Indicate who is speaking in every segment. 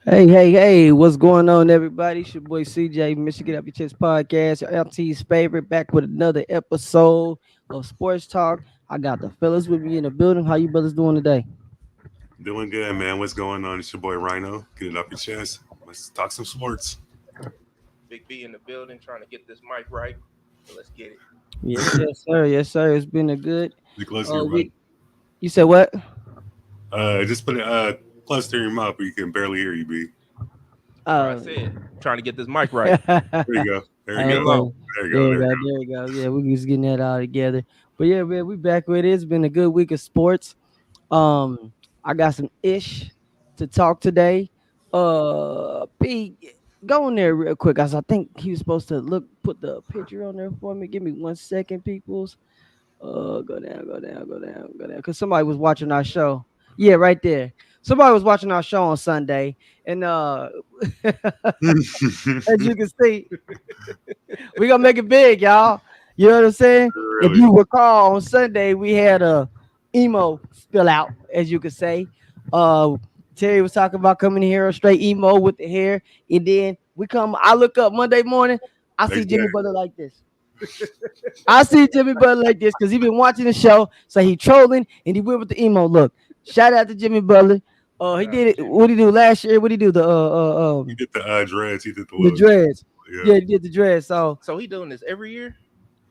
Speaker 1: Hey, what's going on, everybody? It's your boy CJ, Michigan Up Your Chest Podcast, your LT's favorite, back with another episode of Sports Talk. I got the fellas with me in the building. How you brothers doing today?
Speaker 2: Doing good, man. What's going on? It's your boy Rhino. Get it up your chest. Let's talk some sports.
Speaker 3: Big B in the building trying to get this mic right. So let's get it.
Speaker 1: Yes, sir. It's been a good
Speaker 2: Be close to your mouth.
Speaker 1: week. You said what?
Speaker 2: Just put it close to your mouth, but you can barely hear you. B.
Speaker 3: That's what I
Speaker 1: Uh,
Speaker 3: said. Trying to get this mic right.
Speaker 2: There you go. There you
Speaker 3: Leave it
Speaker 2: go.
Speaker 3: alone.
Speaker 2: There you
Speaker 1: There
Speaker 2: go.
Speaker 1: you
Speaker 2: There
Speaker 1: go.
Speaker 2: you
Speaker 1: There you go. Yeah, we just getting that all together. But yeah, man, we back with it. It's been a good week of sports. I got some ish to talk today. B, go in there real quick, guys. I think he was supposed to put the picture on there for me. Give me 1 second, peoples. Go down. Cause somebody was watching our show. Yeah, right there. Somebody was watching our show on Sunday, and as
Speaker 2: go.
Speaker 1: you can see, we gonna make it big, y'all. You know what I'm saying? If
Speaker 2: Really?
Speaker 1: you recall, on Sunday we had a emo spill out, as you could say. Uh, Terry was talking about coming here straight emo with the hair, and then we come. I look up Monday morning. I see
Speaker 2: Next day.
Speaker 1: Jimmy Butler like this. I see Jimmy Butler like this because he been watching the show, so he trolling and he went with the emo look. Shout out to Jimmy Butler. He
Speaker 3: Shout out
Speaker 1: did
Speaker 3: to
Speaker 1: it.
Speaker 3: Jimmy.
Speaker 1: What did he do last year? What did he do?
Speaker 2: He did the dreads. He did the
Speaker 1: The
Speaker 2: little.
Speaker 1: dreads.
Speaker 2: Yeah.
Speaker 1: Yeah, he did the dreads. So
Speaker 3: So he doing this every year?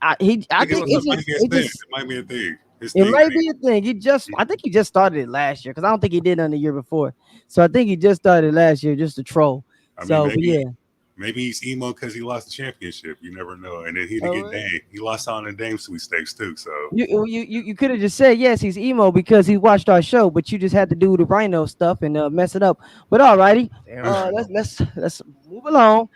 Speaker 1: I
Speaker 2: I think
Speaker 1: think
Speaker 3: doing
Speaker 2: it
Speaker 1: it's
Speaker 3: something
Speaker 2: might
Speaker 1: just
Speaker 2: be a
Speaker 1: it
Speaker 2: thing.
Speaker 1: just
Speaker 2: It might be a thing. His
Speaker 1: it
Speaker 2: thing.
Speaker 1: might be a thing. I think he just started it last year because I don't think he did it the year before. So I think he just started last year just to troll.
Speaker 2: I mean,
Speaker 1: So, but yeah.
Speaker 2: maybe he's emo because he lost the championship. You never know. And then he didn't
Speaker 1: Oh,
Speaker 2: get
Speaker 1: really?
Speaker 2: Dame. He lost on the Dame sweepstakes too. So
Speaker 1: You could have just said yes, he's emo because he watched our show, but you just had to do the Rhino stuff and mess it up. But alrighty,
Speaker 3: Damn right now.
Speaker 1: let's move along.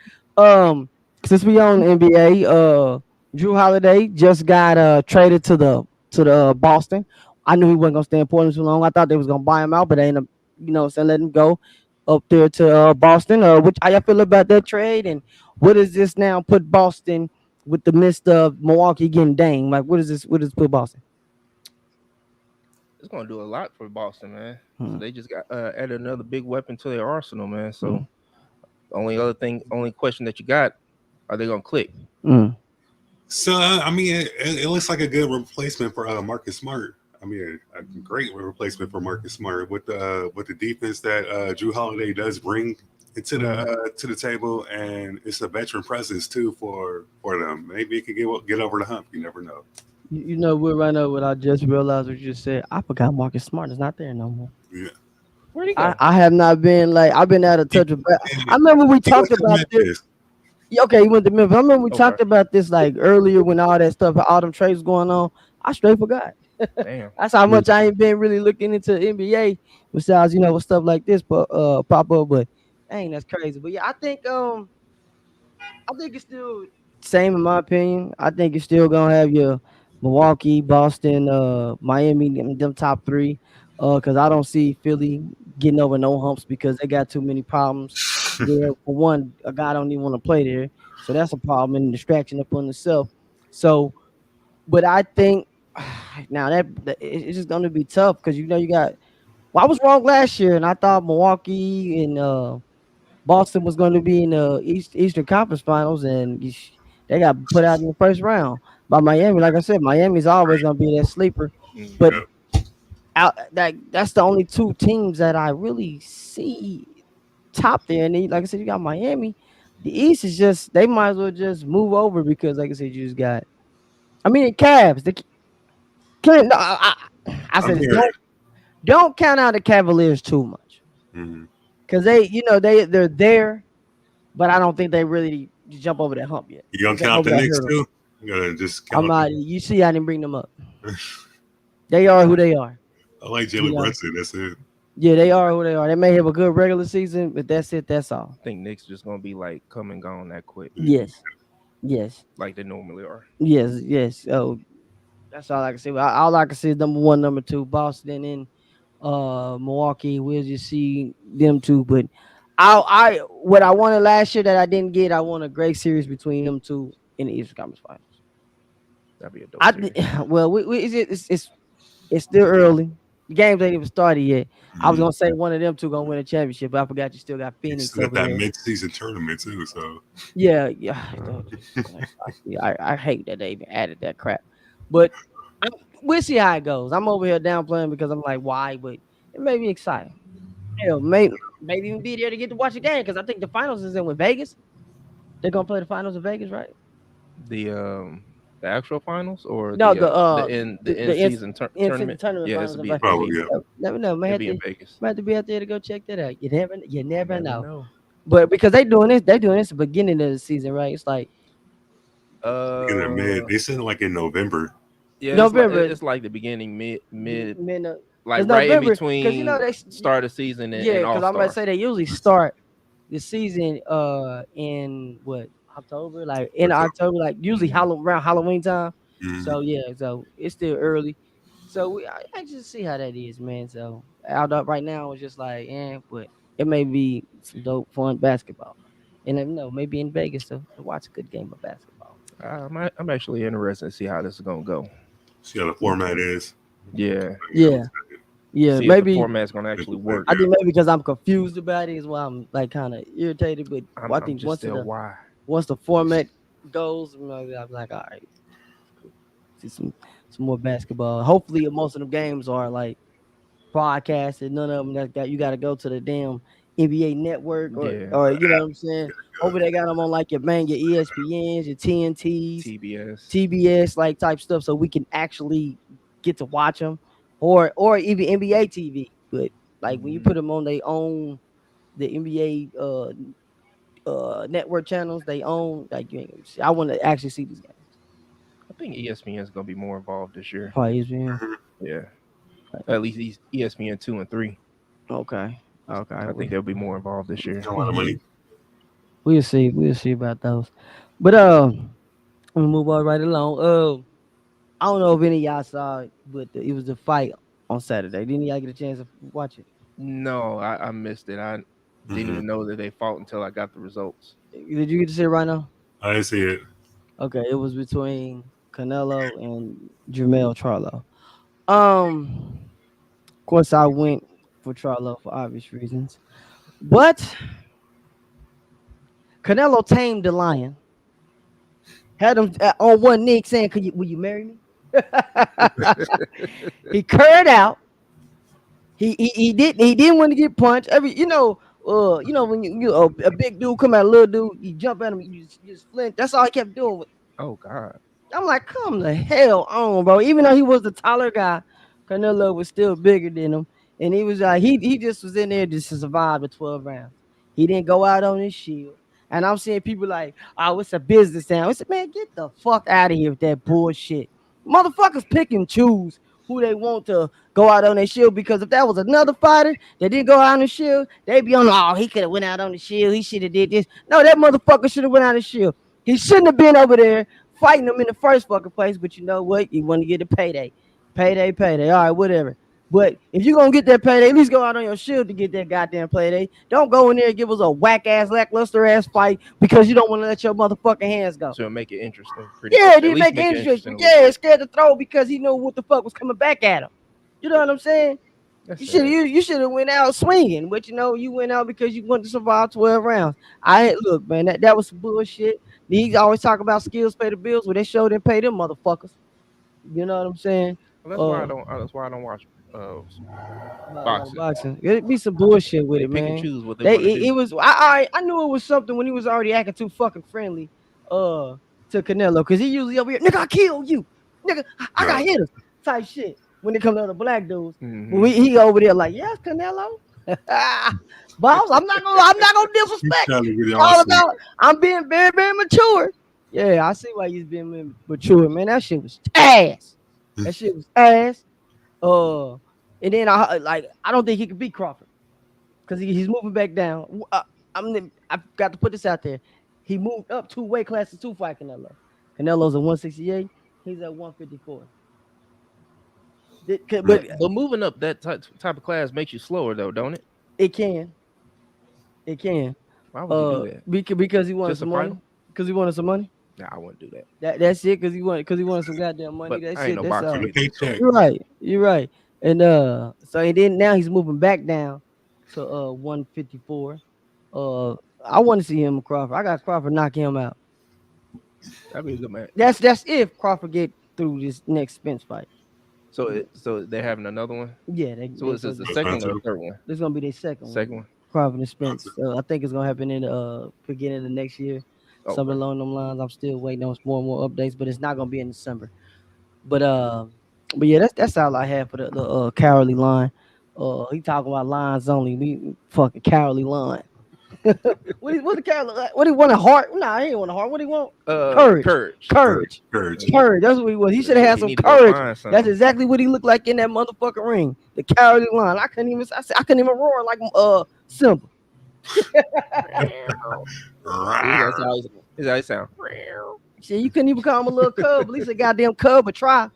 Speaker 1: Since we on NBA, Drew Holiday just got traded to the Boston. I knew he wasn't gonna stay in Portland too long. I thought they was gonna buy him out, but they ended up, saying let him go up there to Boston. Which how y'all feel about that trade, and what does this now put Boston with the midst of Milwaukee getting Dame? Like, what is this? What does it put Boston?
Speaker 3: It's gonna do a lot for Boston, man.
Speaker 1: Hmm.
Speaker 3: So they just got added another big weapon to their arsenal, man.
Speaker 1: Hmm.
Speaker 3: So only question that you got, are they gonna click?
Speaker 1: Mm.
Speaker 2: So I mean, it looks like a good replacement for Marcus Smart. I mean, a great replacement for Marcus Smart with the defense that Drew Holiday does bring to the table, and it's a veteran presence too for them. Maybe it could get over the hump. You never know.
Speaker 1: You know, we're right now. What I just realized what you just said. I forgot Marcus Smart is not there no more.
Speaker 2: Yeah,
Speaker 3: Where'd he
Speaker 1: I,
Speaker 3: go?
Speaker 1: I have not been like I've been out of
Speaker 2: he,
Speaker 1: touch with. I remember we
Speaker 2: he went
Speaker 1: talked
Speaker 2: to
Speaker 1: about this.
Speaker 2: Memphis.
Speaker 1: Yeah, okay, he went to Memphis. I remember we
Speaker 3: Okay.
Speaker 1: talked about this like earlier when all that stuff, all them trades going on. I straight forgot.
Speaker 3: Damn.
Speaker 1: That's how much I ain't been really looking into NBA besides with stuff like this, but pop up. But dang, that's crazy. But yeah, I think it's still same in my opinion. I think you're still gonna have your Milwaukee, Boston, Miami, them top three. Because I don't see Philly getting over no humps because they got too many problems. There, for one, a guy don't even want to play there, so that's a problem and distraction upon itself. So, but I think now it's just gonna be tough because you got. Well, I was wrong last year, and I thought Milwaukee and Boston was going to be in the Eastern Conference Finals, and they got put out in the first round by Miami. Like I said, Miami's always going to be that sleeper,
Speaker 3: Mm.
Speaker 1: but
Speaker 2: Yep.
Speaker 1: that's the only two teams that I really see top there. And then, like I said, you got Miami. The East is just they might as well just move over because, like I said, you just got. I mean, the Cavs. The can't. No, I
Speaker 2: I'm
Speaker 1: said this.
Speaker 2: here.
Speaker 1: Don't count out the Cavaliers too much
Speaker 2: Mm-hmm.
Speaker 1: because they're there, but I don't think they really jump over that hump yet.
Speaker 2: You gonna
Speaker 1: Jump
Speaker 2: count
Speaker 1: over
Speaker 2: the
Speaker 1: that
Speaker 2: Knicks
Speaker 1: hurdle.
Speaker 2: too? You gotta just
Speaker 1: I'm
Speaker 2: count.
Speaker 1: not. You see, I didn't bring them up. They are who they are.
Speaker 2: I like
Speaker 1: You
Speaker 2: Jalen
Speaker 1: know.
Speaker 2: Brunson. That's it.
Speaker 1: Yeah, they are who they are. They may have a good regular season, but that's it. That's all.
Speaker 3: I think Knicks just gonna be like come and gone that quick,
Speaker 1: Yes. Yes.
Speaker 3: like they normally are.
Speaker 1: Yes. Oh, that's all I can say. All I can say is number one, number two, Boston and Milwaukee. We'll just see them two. But I what I wanted last year that I didn't get, I want a great series between them two in the Eastern Conference Finals.
Speaker 3: That'd be a dope
Speaker 1: I
Speaker 3: series.
Speaker 1: well, it's still early. The games ain't even started yet. I was
Speaker 2: Mhm.
Speaker 1: gonna say one of them two gonna win a championship, but I forgot you still got
Speaker 2: You
Speaker 1: Phoenix
Speaker 2: still got
Speaker 1: over
Speaker 2: that
Speaker 1: there.
Speaker 2: mid-season tournament too. So
Speaker 1: Yeah, yeah. Oh, Jesus Christ. I hate that they even added that crap. But I, we'll see how it goes. I'm over here downplaying because I'm like, why? But it made me excited. Hell, maybe even be there to get to watch the game because I think the finals is in with Vegas. They're gonna play the finals in Vegas, right?
Speaker 3: The the actual finals or
Speaker 1: No,
Speaker 3: the
Speaker 1: the
Speaker 3: end season
Speaker 1: in
Speaker 3: tournament?
Speaker 1: tournament
Speaker 3: Yeah,
Speaker 1: finals in Vegas.
Speaker 3: it'll be
Speaker 2: probably yeah.
Speaker 1: Never know.
Speaker 3: it'll be in Vegas.
Speaker 1: Might have to be out there to go check that out. You
Speaker 3: You
Speaker 1: never
Speaker 3: never
Speaker 1: know.
Speaker 3: know.
Speaker 1: But because they doing this at the beginning of the season, right? It's like
Speaker 2: Beginning of mid,
Speaker 3: Uh,
Speaker 2: they said like in November.
Speaker 3: yeah,
Speaker 1: November,
Speaker 3: it's like the beginning, mid, like
Speaker 1: because
Speaker 3: right in
Speaker 1: November, because you know
Speaker 3: between start of season
Speaker 1: yeah,
Speaker 3: and
Speaker 1: because
Speaker 3: All
Speaker 1: I'm about to
Speaker 3: Star.
Speaker 1: say they usually start the season in what October, like in
Speaker 2: What's up?
Speaker 1: October, like usually
Speaker 3: Hmm.
Speaker 1: around Halloween time.
Speaker 2: Mhm.
Speaker 1: So yeah, so it's still early. So I just see how that is, man. So out up right now it's just like, but it may be some dope fun basketball, and then, maybe in Vegas to watch a good game of basketball.
Speaker 3: I'm actually interested to see how this is gonna go.
Speaker 2: See how the format is.
Speaker 3: Yeah,
Speaker 2: Yeah, I'm
Speaker 1: Yeah,
Speaker 2: excited.
Speaker 1: yeah,
Speaker 3: see if the
Speaker 1: maybe.
Speaker 3: format's gonna actually work.
Speaker 1: I
Speaker 2: Yeah.
Speaker 1: think maybe because I'm confused about it is why I'm like kind of irritated. But I
Speaker 3: I'm
Speaker 1: think
Speaker 3: just still why.
Speaker 1: once the format goes, maybe I'm like, all right, cool. See some more basketball. Hopefully, most of the games are like broadcasted. None of them that got you got to go to the damn NBA network
Speaker 3: Yeah,
Speaker 1: or you know what I'm saying. Hopefully, they got them on like your ESPNs, your TNTs,
Speaker 3: TBS.
Speaker 1: TBS like type stuff, so we can actually get to watch them, or even NBA TV. But like when you
Speaker 3: Hmm.
Speaker 1: put them on their own, the NBA network channels they own, like you ain't gonna see. I want to actually see these games.
Speaker 3: I think ESPN is gonna be more involved this year.
Speaker 1: Probably ESPN.
Speaker 2: Mhm.
Speaker 3: Yeah, at least ESPN 2 and 3.
Speaker 1: Okay, okay,
Speaker 3: I think they'll be more involved this year.
Speaker 2: A lot of money.
Speaker 1: we'll see. We'll see about those. But I'm gonna move on right along. I don't know if any of y'all saw it, but it was the fight on Saturday. Didn't y'all get a chance to watch it?
Speaker 3: No, I missed it. I didn't
Speaker 2: Hmm.
Speaker 3: even know that they fought until I got the results.
Speaker 1: Did you get to see it right now?
Speaker 2: I didn't see it.
Speaker 1: Okay, it was between Canelo and Jermell Charlo. Of course, I went for Charlo for obvious reasons, but Canelo tamed the lion. Had him on one knee saying, will you marry me?" He curled out. He didn't want to get punched. When a big dude come at a little dude, you jump at him, you just flinch. That's all he kept doing.
Speaker 3: Oh God.
Speaker 1: I'm like, come the hell on, bro. Even though he was the taller guy, Canelo was still bigger than him. And he was he just was in there just to survive the 12 rounds. He didn't go out on his shield. And I'm seeing people like, oh, it's a business now. I said, man, get the fuck out of here with that bullshit. Motherfuckers pick and choose who they want to go out on their shield because if that was another fighter that didn't go out on the shield, they'd be on, oh, he could have went out on the shield. He should have did this. No, that motherfucker should have went out on the shield. He shouldn't have been over there fighting them in the first fucking place. But you know what? You want to get a payday. Payday, payday. All right, whatever. But if you're gonna get that payday, at least go out on your shield to get that goddamn payday. Don't go in there and give us a whack ass, lackluster ass fight because you don't want to let your motherfucking hands go.
Speaker 3: So it'll make it interesting, pretty
Speaker 1: Yeah, it
Speaker 3: at
Speaker 1: didn't
Speaker 3: least
Speaker 1: make
Speaker 3: make
Speaker 1: it
Speaker 3: it interesting
Speaker 1: interesting.
Speaker 3: a little
Speaker 1: Yeah,
Speaker 3: bit.
Speaker 1: scared to throw because he knew what the fuck was coming back at him. You know what I'm saying?
Speaker 3: That's
Speaker 1: You should
Speaker 3: sad.
Speaker 1: you should have went out swinging, but you went out because you wanted to survive 12 rounds. I look, man, that was some bullshit. These always talk about skills pay the bills. Well, they showed didn't pay them motherfuckers. You know what I'm saying?
Speaker 3: Well, that's why I
Speaker 1: Uh,
Speaker 3: don't. That's why I don't watch
Speaker 1: about a lot of
Speaker 3: boxing.
Speaker 1: boxing. It be some bullshit with
Speaker 3: They
Speaker 1: it,
Speaker 3: pick and
Speaker 1: man.
Speaker 3: choose what they want to
Speaker 1: It
Speaker 3: do.
Speaker 1: was I knew it was something when he was already acting too fucking friendly to Canelo because he usually over here, nigga, I kill you, nigga, I got
Speaker 2: No.
Speaker 1: hitters type shit when it comes to the black dudes. But
Speaker 3: Hmm.
Speaker 1: he over there like, yes, Canelo, boss, I'm not gonna
Speaker 2: He's
Speaker 1: disrespect
Speaker 2: trying
Speaker 1: you.
Speaker 2: to get it
Speaker 1: It's
Speaker 2: all
Speaker 1: all
Speaker 2: sweet.
Speaker 1: about I'm being very very mature. Yeah, I see why he's being mature, man. That shit was ass. That shit was ass. Uh, and then I don't think he could beat Crawford because he's moving back down. I got to put this out there. He moved up two weight classes to fight Canelo. Canelo's at 168. He's at 154. But
Speaker 3: But moving up that type of class makes you slower though, don't it?
Speaker 1: it can, it can.
Speaker 3: Why would you do that?
Speaker 1: Because he wanted
Speaker 3: Just a
Speaker 1: some money.
Speaker 3: title?
Speaker 1: Because he wanted some money.
Speaker 3: Nah, I wouldn't do that.
Speaker 1: That's it. Because he wanted some goddamn money.
Speaker 3: But
Speaker 1: That's
Speaker 3: I ain't
Speaker 1: it.
Speaker 3: no
Speaker 1: That's
Speaker 2: For
Speaker 3: boxer
Speaker 2: the
Speaker 1: all.
Speaker 3: either. So
Speaker 2: paycheck.
Speaker 1: You're right. You're right. and then now he's moving back down to 154. Uh, I want to see him and Crawford. I got Crawford knock him out.
Speaker 3: That'd be a good match.
Speaker 1: That's if Crawford get through this next Spence fight.
Speaker 3: So they're having another one.
Speaker 1: Yeah,
Speaker 3: So
Speaker 1: they
Speaker 3: is this
Speaker 1: so
Speaker 3: the
Speaker 2: That's
Speaker 3: second
Speaker 2: fine
Speaker 3: one or the
Speaker 2: too.
Speaker 3: third one?
Speaker 1: this gonna be their second
Speaker 3: Second
Speaker 1: one.
Speaker 3: one.
Speaker 1: Crawford and
Speaker 2: That's
Speaker 1: Spence. I think it's gonna happen in the beginning of next year, something
Speaker 3: Okay.
Speaker 1: along them lines. I'm still waiting on more and more updates, but it's not gonna be in December. But yeah, that's all I have for the cowardly line. He talking about lines only. We fucking cowardly line. What the cowardly? What he want a heart? Nah, he ain't want a heart. What he want? Courage,
Speaker 3: Courage.
Speaker 2: courage,
Speaker 1: courage,
Speaker 2: courage.
Speaker 3: Yeah.
Speaker 1: courage. That's what he was. He should have
Speaker 3: Shit,
Speaker 1: had
Speaker 3: he
Speaker 1: some
Speaker 3: need to go
Speaker 1: courage.
Speaker 3: find
Speaker 1: That's
Speaker 3: something.
Speaker 1: exactly what he looked like in that motherfucking ring. The cowardly line. I couldn't even. I couldn't even roar like Simba.
Speaker 3: That's
Speaker 2: Rawr.
Speaker 3: how that's how it sound.
Speaker 1: Shit, you couldn't even call him a little cub. At least a goddamn cub, but try.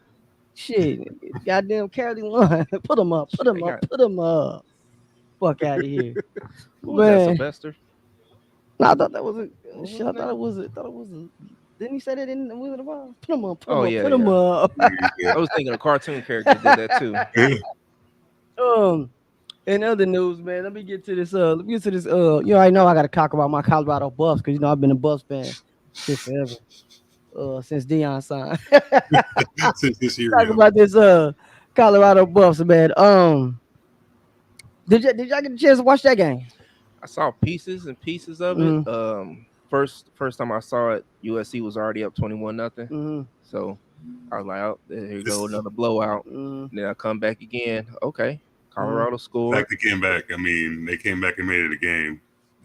Speaker 1: Shit, goddamn cowardly line. Put him up. Put
Speaker 3: Shit,
Speaker 1: him
Speaker 3: they
Speaker 1: up.
Speaker 3: got
Speaker 1: Put him up. Fuck out of here,
Speaker 3: who was that?
Speaker 1: man.
Speaker 3: Sylvester?
Speaker 1: No, I thought that was a
Speaker 3: What was
Speaker 1: shit. I
Speaker 3: his
Speaker 1: thought
Speaker 3: name?
Speaker 1: it was a. Thought it was a. Didn't he say that in the Wizard of Oz? Put him up. Put
Speaker 3: Oh
Speaker 1: him up.
Speaker 3: yeah,
Speaker 1: Put him
Speaker 3: yeah.
Speaker 1: up.
Speaker 2: Yeah.
Speaker 3: I was thinking a cartoon character did that too.
Speaker 1: um. In other news, man, let me get to this. Let me get to this. You already know I got to talk about my Colorado Buffs because you know I've been a Buffs fan shit forever. Since Dion signed.
Speaker 2: Since this year,
Speaker 1: Talk
Speaker 2: yeah.
Speaker 1: about this. Colorado Buffs, man. Did y'all get a chance to watch that game?
Speaker 3: I saw pieces and pieces of it.
Speaker 1: Mm-hmm.
Speaker 3: First time I saw it, USC was already up 21-0.
Speaker 1: Mm-hmm.
Speaker 3: So I was like, oh, there you go,
Speaker 2: This
Speaker 3: another blowout.
Speaker 1: Mm-hmm.
Speaker 3: And then I come back again. Okay,
Speaker 1: Mm-hmm.
Speaker 3: Colorado
Speaker 2: fact
Speaker 3: scored.
Speaker 2: they came back. I mean, they came back and made it a game.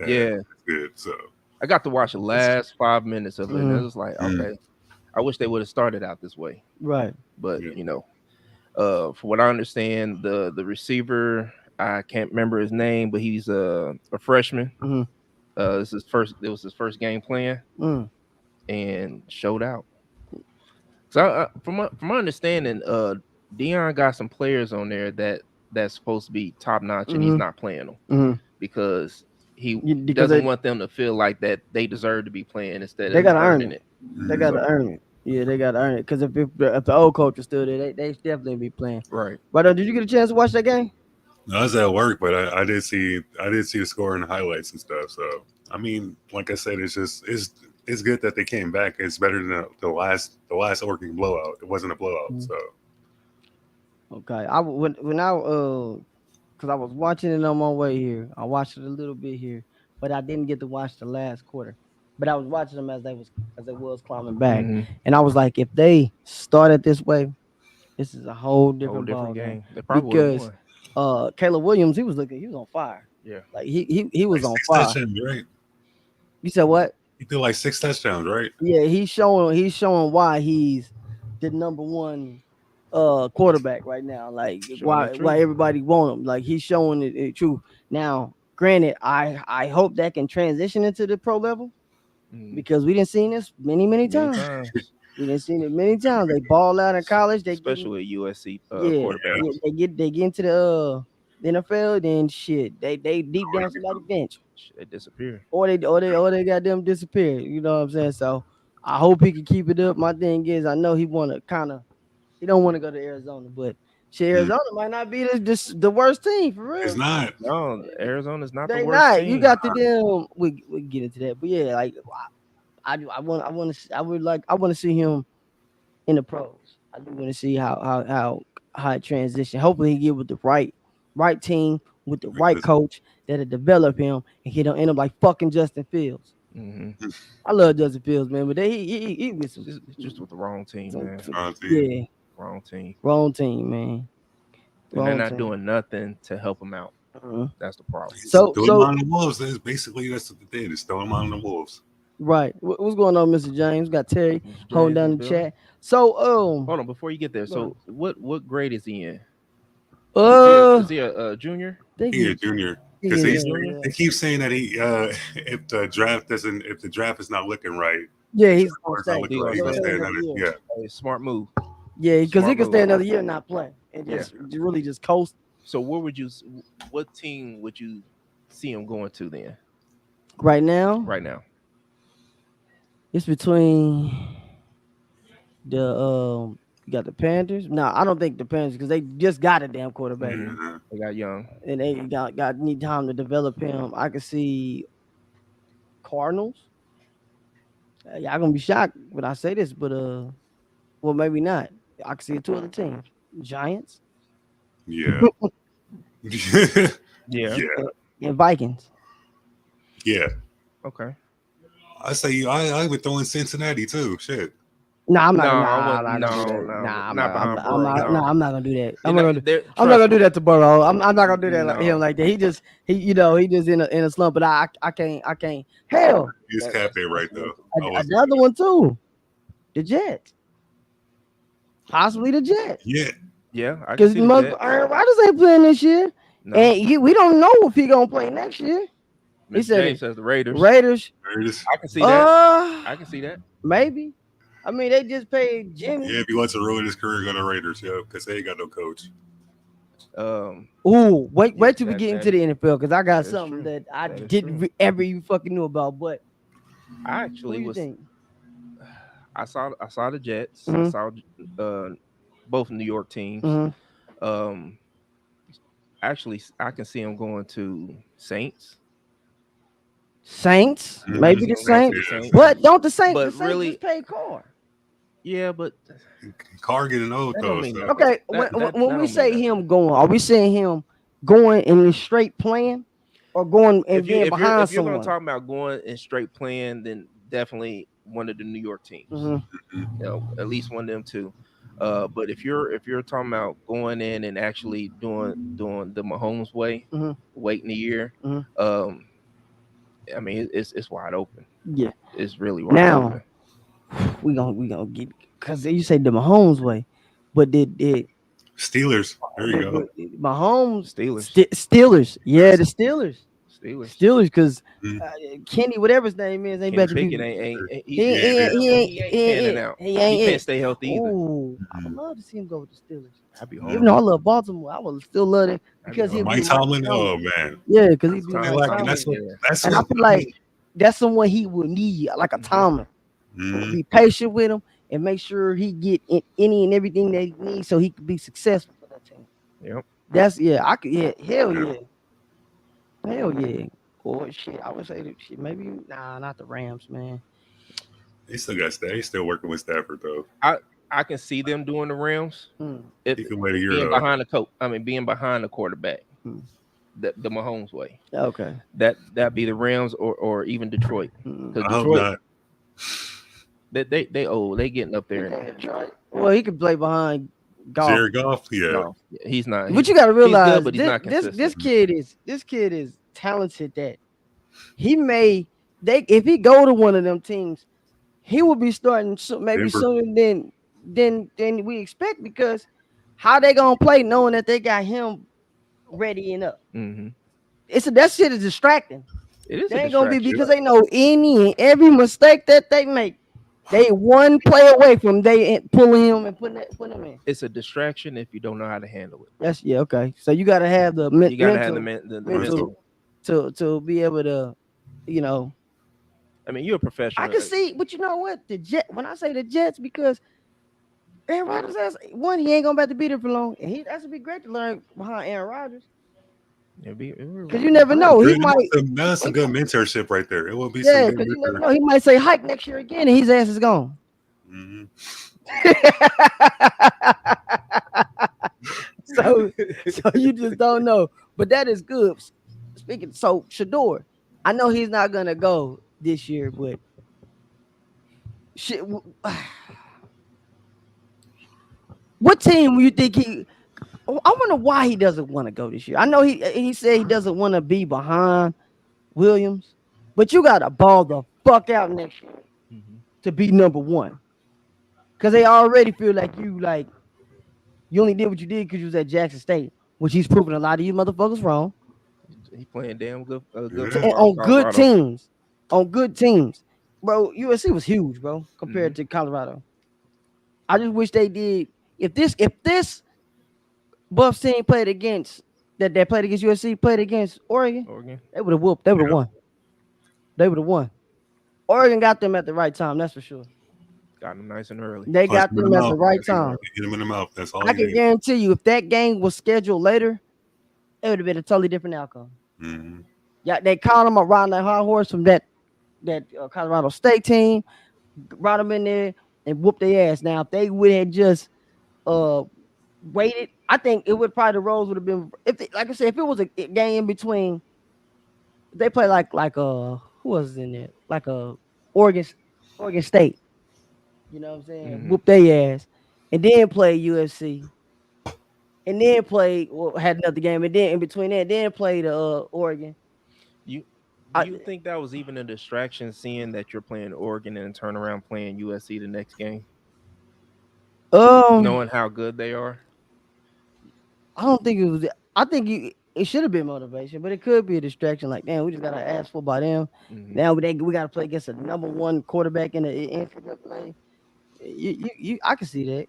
Speaker 3: Yeah,
Speaker 2: That's good. So
Speaker 3: I got to watch the
Speaker 2: it's,
Speaker 3: last 5 minutes of it, and it
Speaker 1: Mm-hmm.
Speaker 3: was like,
Speaker 2: mm,
Speaker 3: okay, I wish they would have started out this way.
Speaker 1: Right.
Speaker 3: But
Speaker 2: yeah.
Speaker 3: from what I understand, the receiver, I can't remember his name, but he's a freshman.
Speaker 1: Mm-hmm.
Speaker 3: This is first. It was his first game playing
Speaker 1: Mm-hmm.
Speaker 3: and showed out. So from my understanding, Dion got some players on there that's supposed to be top notch, and he's
Speaker 1: Mm-hmm.
Speaker 3: not playing them
Speaker 1: Mm-hmm.
Speaker 3: because he
Speaker 1: Because
Speaker 3: doesn't want them to feel like that they deserve to be playing instead
Speaker 1: they
Speaker 3: of
Speaker 1: gotta earn
Speaker 3: earning
Speaker 1: it.
Speaker 3: it.
Speaker 1: They
Speaker 2: Mm.
Speaker 1: gotta
Speaker 3: So
Speaker 1: earn it. Yeah, they gotta earn it. Because if the old coach was still there, they definitely be playing.
Speaker 3: right.
Speaker 1: But did you get a chance to watch that game?
Speaker 2: No, I was at work, but I did see the score and the highlights and stuff. So I mean, like I said, it's good that they came back. It's better than the last Oregon blowout. It wasn't a blowout.
Speaker 1: Mhm.
Speaker 2: So
Speaker 1: Okay. When I because I was watching it on my way here. I watched it a little bit here, but I didn't get to watch the last quarter. But I was watching them as they was climbing back,
Speaker 3: Hmm.
Speaker 1: and I was like, if they started this way, this is a whole
Speaker 3: Whole
Speaker 1: different ball
Speaker 3: different
Speaker 1: game
Speaker 3: game. They probably would have
Speaker 1: because
Speaker 3: won.
Speaker 1: Caleb Williams, he was on fire.
Speaker 3: Yeah.
Speaker 1: Like he
Speaker 2: like
Speaker 1: was on
Speaker 2: six
Speaker 1: fire.
Speaker 2: touchdowns, right?
Speaker 1: You said what?
Speaker 2: He threw like 6 touchdowns, right?
Speaker 1: Yeah, he's showing why he's the number one quarterback right now. Like
Speaker 3: Showing the
Speaker 1: why
Speaker 3: truth.
Speaker 1: everybody want him. Like he's showing it true. Now, granted, I hope that can transition into the pro level
Speaker 3: Mm.
Speaker 1: because we didn't seen this many
Speaker 3: Many
Speaker 1: times.
Speaker 3: times,
Speaker 1: We didn't seen it many times. They ball out in college. They getting
Speaker 3: especially with USC
Speaker 1: yeah,
Speaker 3: quarterbacks.
Speaker 1: yeah they get into the NFL. Then shit, they deep down somebody bench
Speaker 3: Shit, they disappear.
Speaker 1: or they got them disappear. You know what I'm saying? So I hope he can keep it up. My thing is, I know he want to he don't want to go to Arizona, but shit,
Speaker 2: Mm.
Speaker 1: Arizona might not be the worst team for
Speaker 2: It's
Speaker 1: real.
Speaker 2: not.
Speaker 3: No, Arizona's not the
Speaker 1: They
Speaker 3: worst
Speaker 1: not. You
Speaker 3: team.
Speaker 1: got the damn. We get into that, but yeah, like I want to see him in the pros. I do want to see how it transition. Hopefully, he get with the right team with the right
Speaker 2: Because
Speaker 1: coach that'll develop him, and he don't end up like fucking Justin Fields.
Speaker 3: Hmm.
Speaker 1: I love Justin Fields, man, but he with
Speaker 3: It's just with the wrong team,
Speaker 1: some,
Speaker 3: man.
Speaker 1: some
Speaker 2: team.
Speaker 1: yeah,
Speaker 3: Wrong team,
Speaker 1: wrong team, man,
Speaker 3: and they're
Speaker 1: wrong
Speaker 3: not
Speaker 1: team.
Speaker 3: doing nothing to help them out.
Speaker 1: Uh-huh.
Speaker 3: That's the problem.
Speaker 2: It's
Speaker 1: So
Speaker 2: throw them
Speaker 1: so
Speaker 2: on the wolves. That's what they did. It's throw them on the wolves.
Speaker 1: right, what's going on, Mr. James? Got Terry
Speaker 3: Mr.
Speaker 1: holding
Speaker 3: James in
Speaker 1: down
Speaker 3: the
Speaker 1: the
Speaker 3: building.
Speaker 1: chat. So
Speaker 3: Hold on, before you get there.
Speaker 1: go ahead.
Speaker 3: So, what grade is he in?
Speaker 1: uh,
Speaker 3: Is he a junior?
Speaker 1: think
Speaker 2: He
Speaker 1: he
Speaker 2: a junior
Speaker 1: think
Speaker 2: because
Speaker 3: He
Speaker 1: he
Speaker 3: a
Speaker 2: he's
Speaker 3: junior?
Speaker 2: they keep saying that if the draft is not looking right,
Speaker 1: yeah
Speaker 2: the
Speaker 1: he's
Speaker 2: draft
Speaker 1: gonna
Speaker 2: board's not
Speaker 1: stay.
Speaker 3: He
Speaker 2: looking
Speaker 3: gonna
Speaker 2: right, he's
Speaker 1: He's
Speaker 2: gonna
Speaker 1: gonna
Speaker 3: stay.
Speaker 1: stay
Speaker 2: stay
Speaker 1: another
Speaker 2: another
Speaker 1: year.
Speaker 2: yeah.
Speaker 3: Hey, smart move.
Speaker 1: Yeah, because he
Speaker 3: Smart
Speaker 1: could stay
Speaker 3: move.
Speaker 1: another year and not play and
Speaker 3: Yeah.
Speaker 1: just really just coast
Speaker 3: So, what team would you see him going to then?
Speaker 1: right now.
Speaker 3: Right now,
Speaker 1: It's between the You got the Panthers. No, I don't think the Panthers because they just got a damn quarterback
Speaker 3: Hmm.
Speaker 2: Yeah.
Speaker 3: They got young.
Speaker 1: and they got need time to develop him. I could see Cardinals. Y'all gonna be shocked when I say this, but well maybe not. I could see two other teams: Giants
Speaker 2: Yeah.
Speaker 3: Yeah.
Speaker 2: Yeah.
Speaker 1: and Vikings.
Speaker 2: Yeah.
Speaker 3: Okay.
Speaker 2: I say I would throw in Cincinnati too. Shit.
Speaker 1: Nah, I'm not.
Speaker 3: No,
Speaker 1: Gonna,
Speaker 3: I
Speaker 1: nah, I'm
Speaker 3: want
Speaker 1: not gonna do
Speaker 3: no,
Speaker 1: that.
Speaker 3: no,
Speaker 1: Nah,
Speaker 3: not behind
Speaker 1: I'm
Speaker 3: Burrow.
Speaker 1: not.
Speaker 3: No,
Speaker 1: Nah, I'm not gonna do that.
Speaker 3: they're not. They're,
Speaker 1: I'm not
Speaker 3: trust
Speaker 1: gonna do
Speaker 3: me.
Speaker 1: that to Burrow. I'm not gonna do that like him
Speaker 3: No,
Speaker 1: like that. He he just in a slump. But I can't. Hell,
Speaker 2: He's capped it right though. I wasn't
Speaker 1: another one too. The Jets, possibly the Jets,
Speaker 2: yeah.
Speaker 3: yeah, I can
Speaker 1: because
Speaker 3: see the Jets.
Speaker 1: Aaron Rodgers ain't playing this year,
Speaker 3: No,
Speaker 1: and we don't know if he gonna play next year. He
Speaker 3: Mr.
Speaker 1: said
Speaker 3: James
Speaker 1: it.
Speaker 3: says the Raiders.
Speaker 1: Raiders,
Speaker 2: There it is.
Speaker 3: I can see that.
Speaker 1: uh,
Speaker 3: I can see that.
Speaker 1: maybe. I mean, they just paid
Speaker 2: Yeah,
Speaker 1: Jimmy.
Speaker 2: if he wants to ruin his career, go to Raiders, yeah, because they ain't got no coach.
Speaker 1: Ooh,
Speaker 3: Yeah,
Speaker 1: wait till we get into the NFL because I got
Speaker 3: that is
Speaker 1: something
Speaker 3: true.
Speaker 1: that I
Speaker 3: That is
Speaker 1: didn't
Speaker 3: true.
Speaker 1: ever even fucking knew about. But
Speaker 3: I
Speaker 1: who
Speaker 3: actually
Speaker 1: you
Speaker 3: was.
Speaker 1: think?
Speaker 3: I saw the Jets. I
Speaker 1: Mm-hmm.
Speaker 3: saw uh both New York teams.
Speaker 1: Mm-hmm.
Speaker 3: Um, actually, I can see him going to Saints.
Speaker 1: Saints,
Speaker 3: I can
Speaker 2: Mm-hmm.
Speaker 1: maybe
Speaker 3: see
Speaker 1: the
Speaker 3: him going to
Speaker 1: Saints,
Speaker 3: the
Speaker 2: Yeah,
Speaker 3: Saints.
Speaker 1: but
Speaker 2: Saints.
Speaker 1: don't the
Speaker 3: But
Speaker 1: Saints
Speaker 3: really,
Speaker 1: just pay Carr?
Speaker 3: yeah, but
Speaker 2: Carr getting old
Speaker 3: that don't
Speaker 2: though,
Speaker 3: mean
Speaker 2: so
Speaker 3: nothing.
Speaker 1: Okay, when
Speaker 3: That
Speaker 1: we
Speaker 3: don't mean
Speaker 1: say
Speaker 3: nothing.
Speaker 1: him going, are we saying him going in the straight plan or going and being behind
Speaker 3: If you're gonna
Speaker 1: someone?
Speaker 3: talk about going and straight playing, then definitely one of the New York teams.
Speaker 1: Mm-hmm.
Speaker 3: At least one of them two. But if you're talking about going in and actually doing the Mahomes way,
Speaker 1: Mm-hmm.
Speaker 3: waiting a year,
Speaker 1: Mm-hmm.
Speaker 3: um, I mean it's wide open.
Speaker 1: Yeah.
Speaker 3: It's really wide
Speaker 1: Now
Speaker 3: open.
Speaker 1: we gonna get because you say the Mahomes way, but did
Speaker 2: Steelers. There you go.
Speaker 1: Mahomes
Speaker 3: Steelers,
Speaker 1: Steelers? Yeah,
Speaker 2: Yes.
Speaker 1: the Steelers.
Speaker 3: Steelers.
Speaker 1: Steelers, because
Speaker 2: Mm,
Speaker 1: uh, Kenny, whatever his name is, ain't
Speaker 3: Kenny
Speaker 1: about to be.
Speaker 3: Pickett ain't
Speaker 1: He
Speaker 3: he's
Speaker 1: ain't,
Speaker 2: yeah,
Speaker 3: been
Speaker 1: he ain't,
Speaker 3: down,
Speaker 1: he
Speaker 3: but
Speaker 1: ain't,
Speaker 3: he
Speaker 1: he
Speaker 3: ain't
Speaker 1: ain't
Speaker 3: panning
Speaker 1: it.
Speaker 3: out.
Speaker 1: He
Speaker 3: He
Speaker 1: ain't
Speaker 3: can't
Speaker 1: it.
Speaker 3: stay healthy either.
Speaker 1: Ooh, I would
Speaker 2: mm,
Speaker 1: love to see him go with the Steelers.
Speaker 3: I'd be
Speaker 1: Even though
Speaker 3: hard.
Speaker 1: I
Speaker 2: mm.
Speaker 1: love Baltimore, I would still love it
Speaker 3: I'd be
Speaker 1: because he'll
Speaker 3: hard.
Speaker 1: be
Speaker 2: Mike
Speaker 1: Mike
Speaker 2: Tomlin.
Speaker 1: Tomlin.
Speaker 2: Oh man.
Speaker 1: Yeah, because he'd
Speaker 3: It's
Speaker 1: be
Speaker 2: And
Speaker 1: Mike
Speaker 2: like, and
Speaker 1: Tomlin.
Speaker 3: Yeah.
Speaker 2: that's
Speaker 1: And I
Speaker 2: what
Speaker 1: feel
Speaker 2: I
Speaker 1: like
Speaker 2: mean.
Speaker 1: that's someone he would need, like a
Speaker 3: Hmm.
Speaker 1: Tomlin.
Speaker 2: Mm,
Speaker 1: Be patient with him and make sure he get any and everything that he needs so he could be successful for that team.
Speaker 3: Yep.
Speaker 1: That's yeah, I could hell yeah. Or shit, I would say that shit. Maybe not the Rams, man.
Speaker 2: they still got Stafford. He's still working with Stafford though.
Speaker 3: I I can see them doing the Rams.
Speaker 1: Hmm.
Speaker 3: If
Speaker 2: He can wait a year
Speaker 3: being
Speaker 2: though.
Speaker 3: behind the coach, I mean being behind the quarterback,
Speaker 1: Hmm.
Speaker 3: the Mahomes way.
Speaker 1: Okay.
Speaker 3: That be the Rams or even Detroit,
Speaker 1: Hmm.
Speaker 3: because
Speaker 2: I hope
Speaker 3: Detroit
Speaker 2: not.
Speaker 3: they old, they getting up there
Speaker 1: Yeah,
Speaker 3: and
Speaker 1: Detroit. Well, he could play behind golf,
Speaker 2: Jared Goff. Yeah.
Speaker 3: golf. He's not.
Speaker 1: but you got to
Speaker 3: He's good,
Speaker 1: realize
Speaker 3: but he's not consistent.
Speaker 1: this kid is talented. That he may they if he go to one of them teams, he will be starting maybe
Speaker 2: Denver.
Speaker 1: sooner than we expect because how they gonna play knowing that they got him ready and up.
Speaker 3: Hmm.
Speaker 1: That shit is distracting.
Speaker 3: It is a
Speaker 1: They ain't gonna be
Speaker 3: distraction.
Speaker 1: because they know any and every mistake that they make. They one play away from they pulling him and putting him in.
Speaker 3: It's a distraction if you don't know how to handle it.
Speaker 1: That's yeah okay. So you got to have the
Speaker 3: You got to have the
Speaker 1: mental
Speaker 3: mental.
Speaker 1: to be able to, you know.
Speaker 3: I mean, you're a
Speaker 1: I
Speaker 3: professional.
Speaker 1: can see, but you know what? The Jet when I say the Jets because Aaron Rodgers has one, he ain't gonna be able to be there for long, and that's gonna be great to learn behind Aaron Rodgers because you never
Speaker 3: Behind
Speaker 1: know
Speaker 3: him.
Speaker 1: he
Speaker 2: Good.
Speaker 1: might.
Speaker 2: That's some good mentorship right there. It will be some
Speaker 1: Yeah,
Speaker 2: good
Speaker 1: because you never
Speaker 2: mentor.
Speaker 1: know he might say hike next year again, and his ass is gone.
Speaker 2: Hmm.
Speaker 1: so so you just don't know. But that is good. Speaking so Shador, I know he's not gonna go this year, but shit, what team do you think he? I wonder why he doesn't want to go this year. I know he said he doesn't want to be behind Williams, but you gotta ball the fuck out next year
Speaker 3: Mhm.
Speaker 1: to be number one because they already feel like you only did what you did because you was at Jackson State, which he's proven a lot of you motherfuckers wrong.
Speaker 3: He playing damn good, good
Speaker 2: Yeah.
Speaker 1: And
Speaker 3: football in
Speaker 1: on good
Speaker 3: Colorado.
Speaker 1: teams, on good teams, bro. USC was huge, bro,
Speaker 3: Hmm.
Speaker 1: compared to Colorado. I just wish they did. If this Buffs team played against that played against USC played against Oregon,
Speaker 3: Oregon.
Speaker 1: they would have whooped. They would have
Speaker 2: Yeah.
Speaker 1: won. They would have won. Oregon got them at the right time. That's for sure.
Speaker 3: Got them nice and early.
Speaker 1: They
Speaker 2: Punch
Speaker 1: got
Speaker 2: him in
Speaker 1: them
Speaker 2: the
Speaker 1: at the
Speaker 2: mouth.
Speaker 1: right
Speaker 2: Hit
Speaker 1: time.
Speaker 2: him in the mouth. That's all
Speaker 1: I
Speaker 2: he
Speaker 1: can
Speaker 2: needs.
Speaker 1: guarantee you, if that game was scheduled later, it would have been a totally different outcome.
Speaker 2: Mm-hmm.
Speaker 1: Yeah, they caught them around that high horse from that Colorado State team, brought them in there and whooped their ass. Now, if they would have just uh waited, I think it would probably the roles would have been if they, like I said, if it was a game in between, they play like who was in there like Oregon Oregon State. You know what I'm saying?
Speaker 3: Hmm.
Speaker 1: Whoop their ass, and then play UFC, and then play had another game, and then in between that, then play the Oregon.
Speaker 3: You do
Speaker 1: I,
Speaker 3: you think that was even a distraction, seeing that you're playing Oregon and turn around playing USC the next game,
Speaker 1: um,
Speaker 3: knowing how good they are?
Speaker 1: I don't think it was. I think it should have been motivation, but it could be a distraction. Like, damn, we just gotta ask for by them.
Speaker 3: Hmm.
Speaker 1: Now we gotta play against a number one quarterback in the NCAA. I can see that.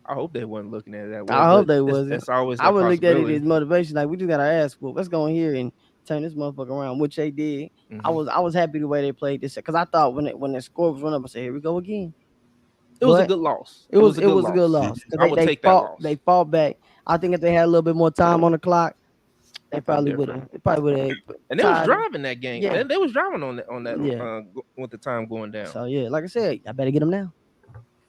Speaker 3: I hope they wasn't looking at it that way,
Speaker 1: I hope
Speaker 3: but
Speaker 1: they
Speaker 3: it's,
Speaker 1: wasn't.
Speaker 3: it's always
Speaker 1: I
Speaker 3: that
Speaker 1: would look at it as
Speaker 3: possibility.
Speaker 1: motivation. Like we just gotta ask, well, let's go in here and turn this motherfucker around, which they did.
Speaker 3: Hmm.
Speaker 1: I was happy the way they played this because I thought when the score was run up, I said, here we go again.
Speaker 3: It was a
Speaker 1: But
Speaker 3: good loss. It was a
Speaker 1: it
Speaker 3: good
Speaker 1: was a good
Speaker 3: loss.
Speaker 1: loss because
Speaker 3: I would take that
Speaker 1: they
Speaker 3: loss.
Speaker 1: fought back. I think if they had a little bit more time on the clock,
Speaker 3: Something different.
Speaker 1: they probably would have
Speaker 3: And they was
Speaker 1: tied it.
Speaker 3: driving that game.
Speaker 1: Yeah,
Speaker 3: They was driving on that
Speaker 1: yeah.
Speaker 3: with the time going down.
Speaker 1: So yeah, like I said, I better get them now.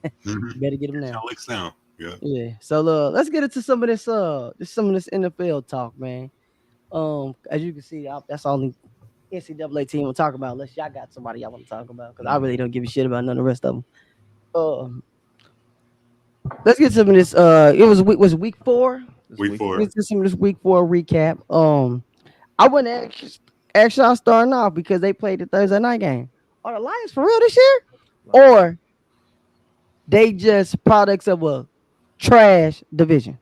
Speaker 2: Mm-hmm.
Speaker 1: Better get them
Speaker 2: Get
Speaker 1: now.
Speaker 2: your licks down. Yeah.
Speaker 1: Yeah. So let's get into some of this NFL talk, man. As you can see, that's all the NCAA team will talk about, unless y'all got somebody y'all want to talk about, because I
Speaker 3: Mhm.
Speaker 1: really don't give a shit about none of the rest of them. Let's get some of this. It was week 4.
Speaker 3: This
Speaker 2: Week
Speaker 3: week
Speaker 2: four.
Speaker 3: four.
Speaker 1: Let's get some of this week 4 recap. I wouldn't ask y'all starting off because they played the Thursday night game. Are the Lions for real this year, or they just products of a trash division?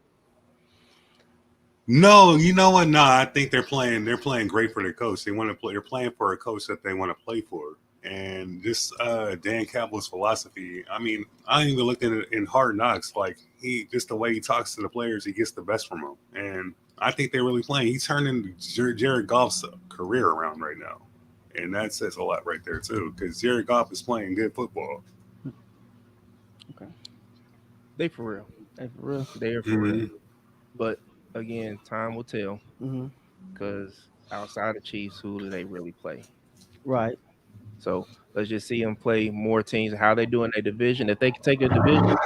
Speaker 2: No, you know what? Nah, I think they're playing. They're playing great for their coach. They want to play. They're playing for a coach that they want to play for. And this Dan Campbell's philosophy. I mean, I even looked at it in Hard Knocks. Like he just the way he talks to the players, he gets the best from them. And I think they're really playing. He's turning Jared Goff's career around right now, and that says a lot right there too. Because Jared Goff is playing good football.
Speaker 1: Okay,
Speaker 3: They for real.
Speaker 1: hey, for real.
Speaker 3: They are for real.
Speaker 2: Mm-hmm.
Speaker 3: But again, time will tell.
Speaker 1: Mm-hmm.
Speaker 3: Because outside of Chiefs, who do they really play?
Speaker 1: Right.
Speaker 3: So let's just see them play more teams. How they do in their division. If they can take a division,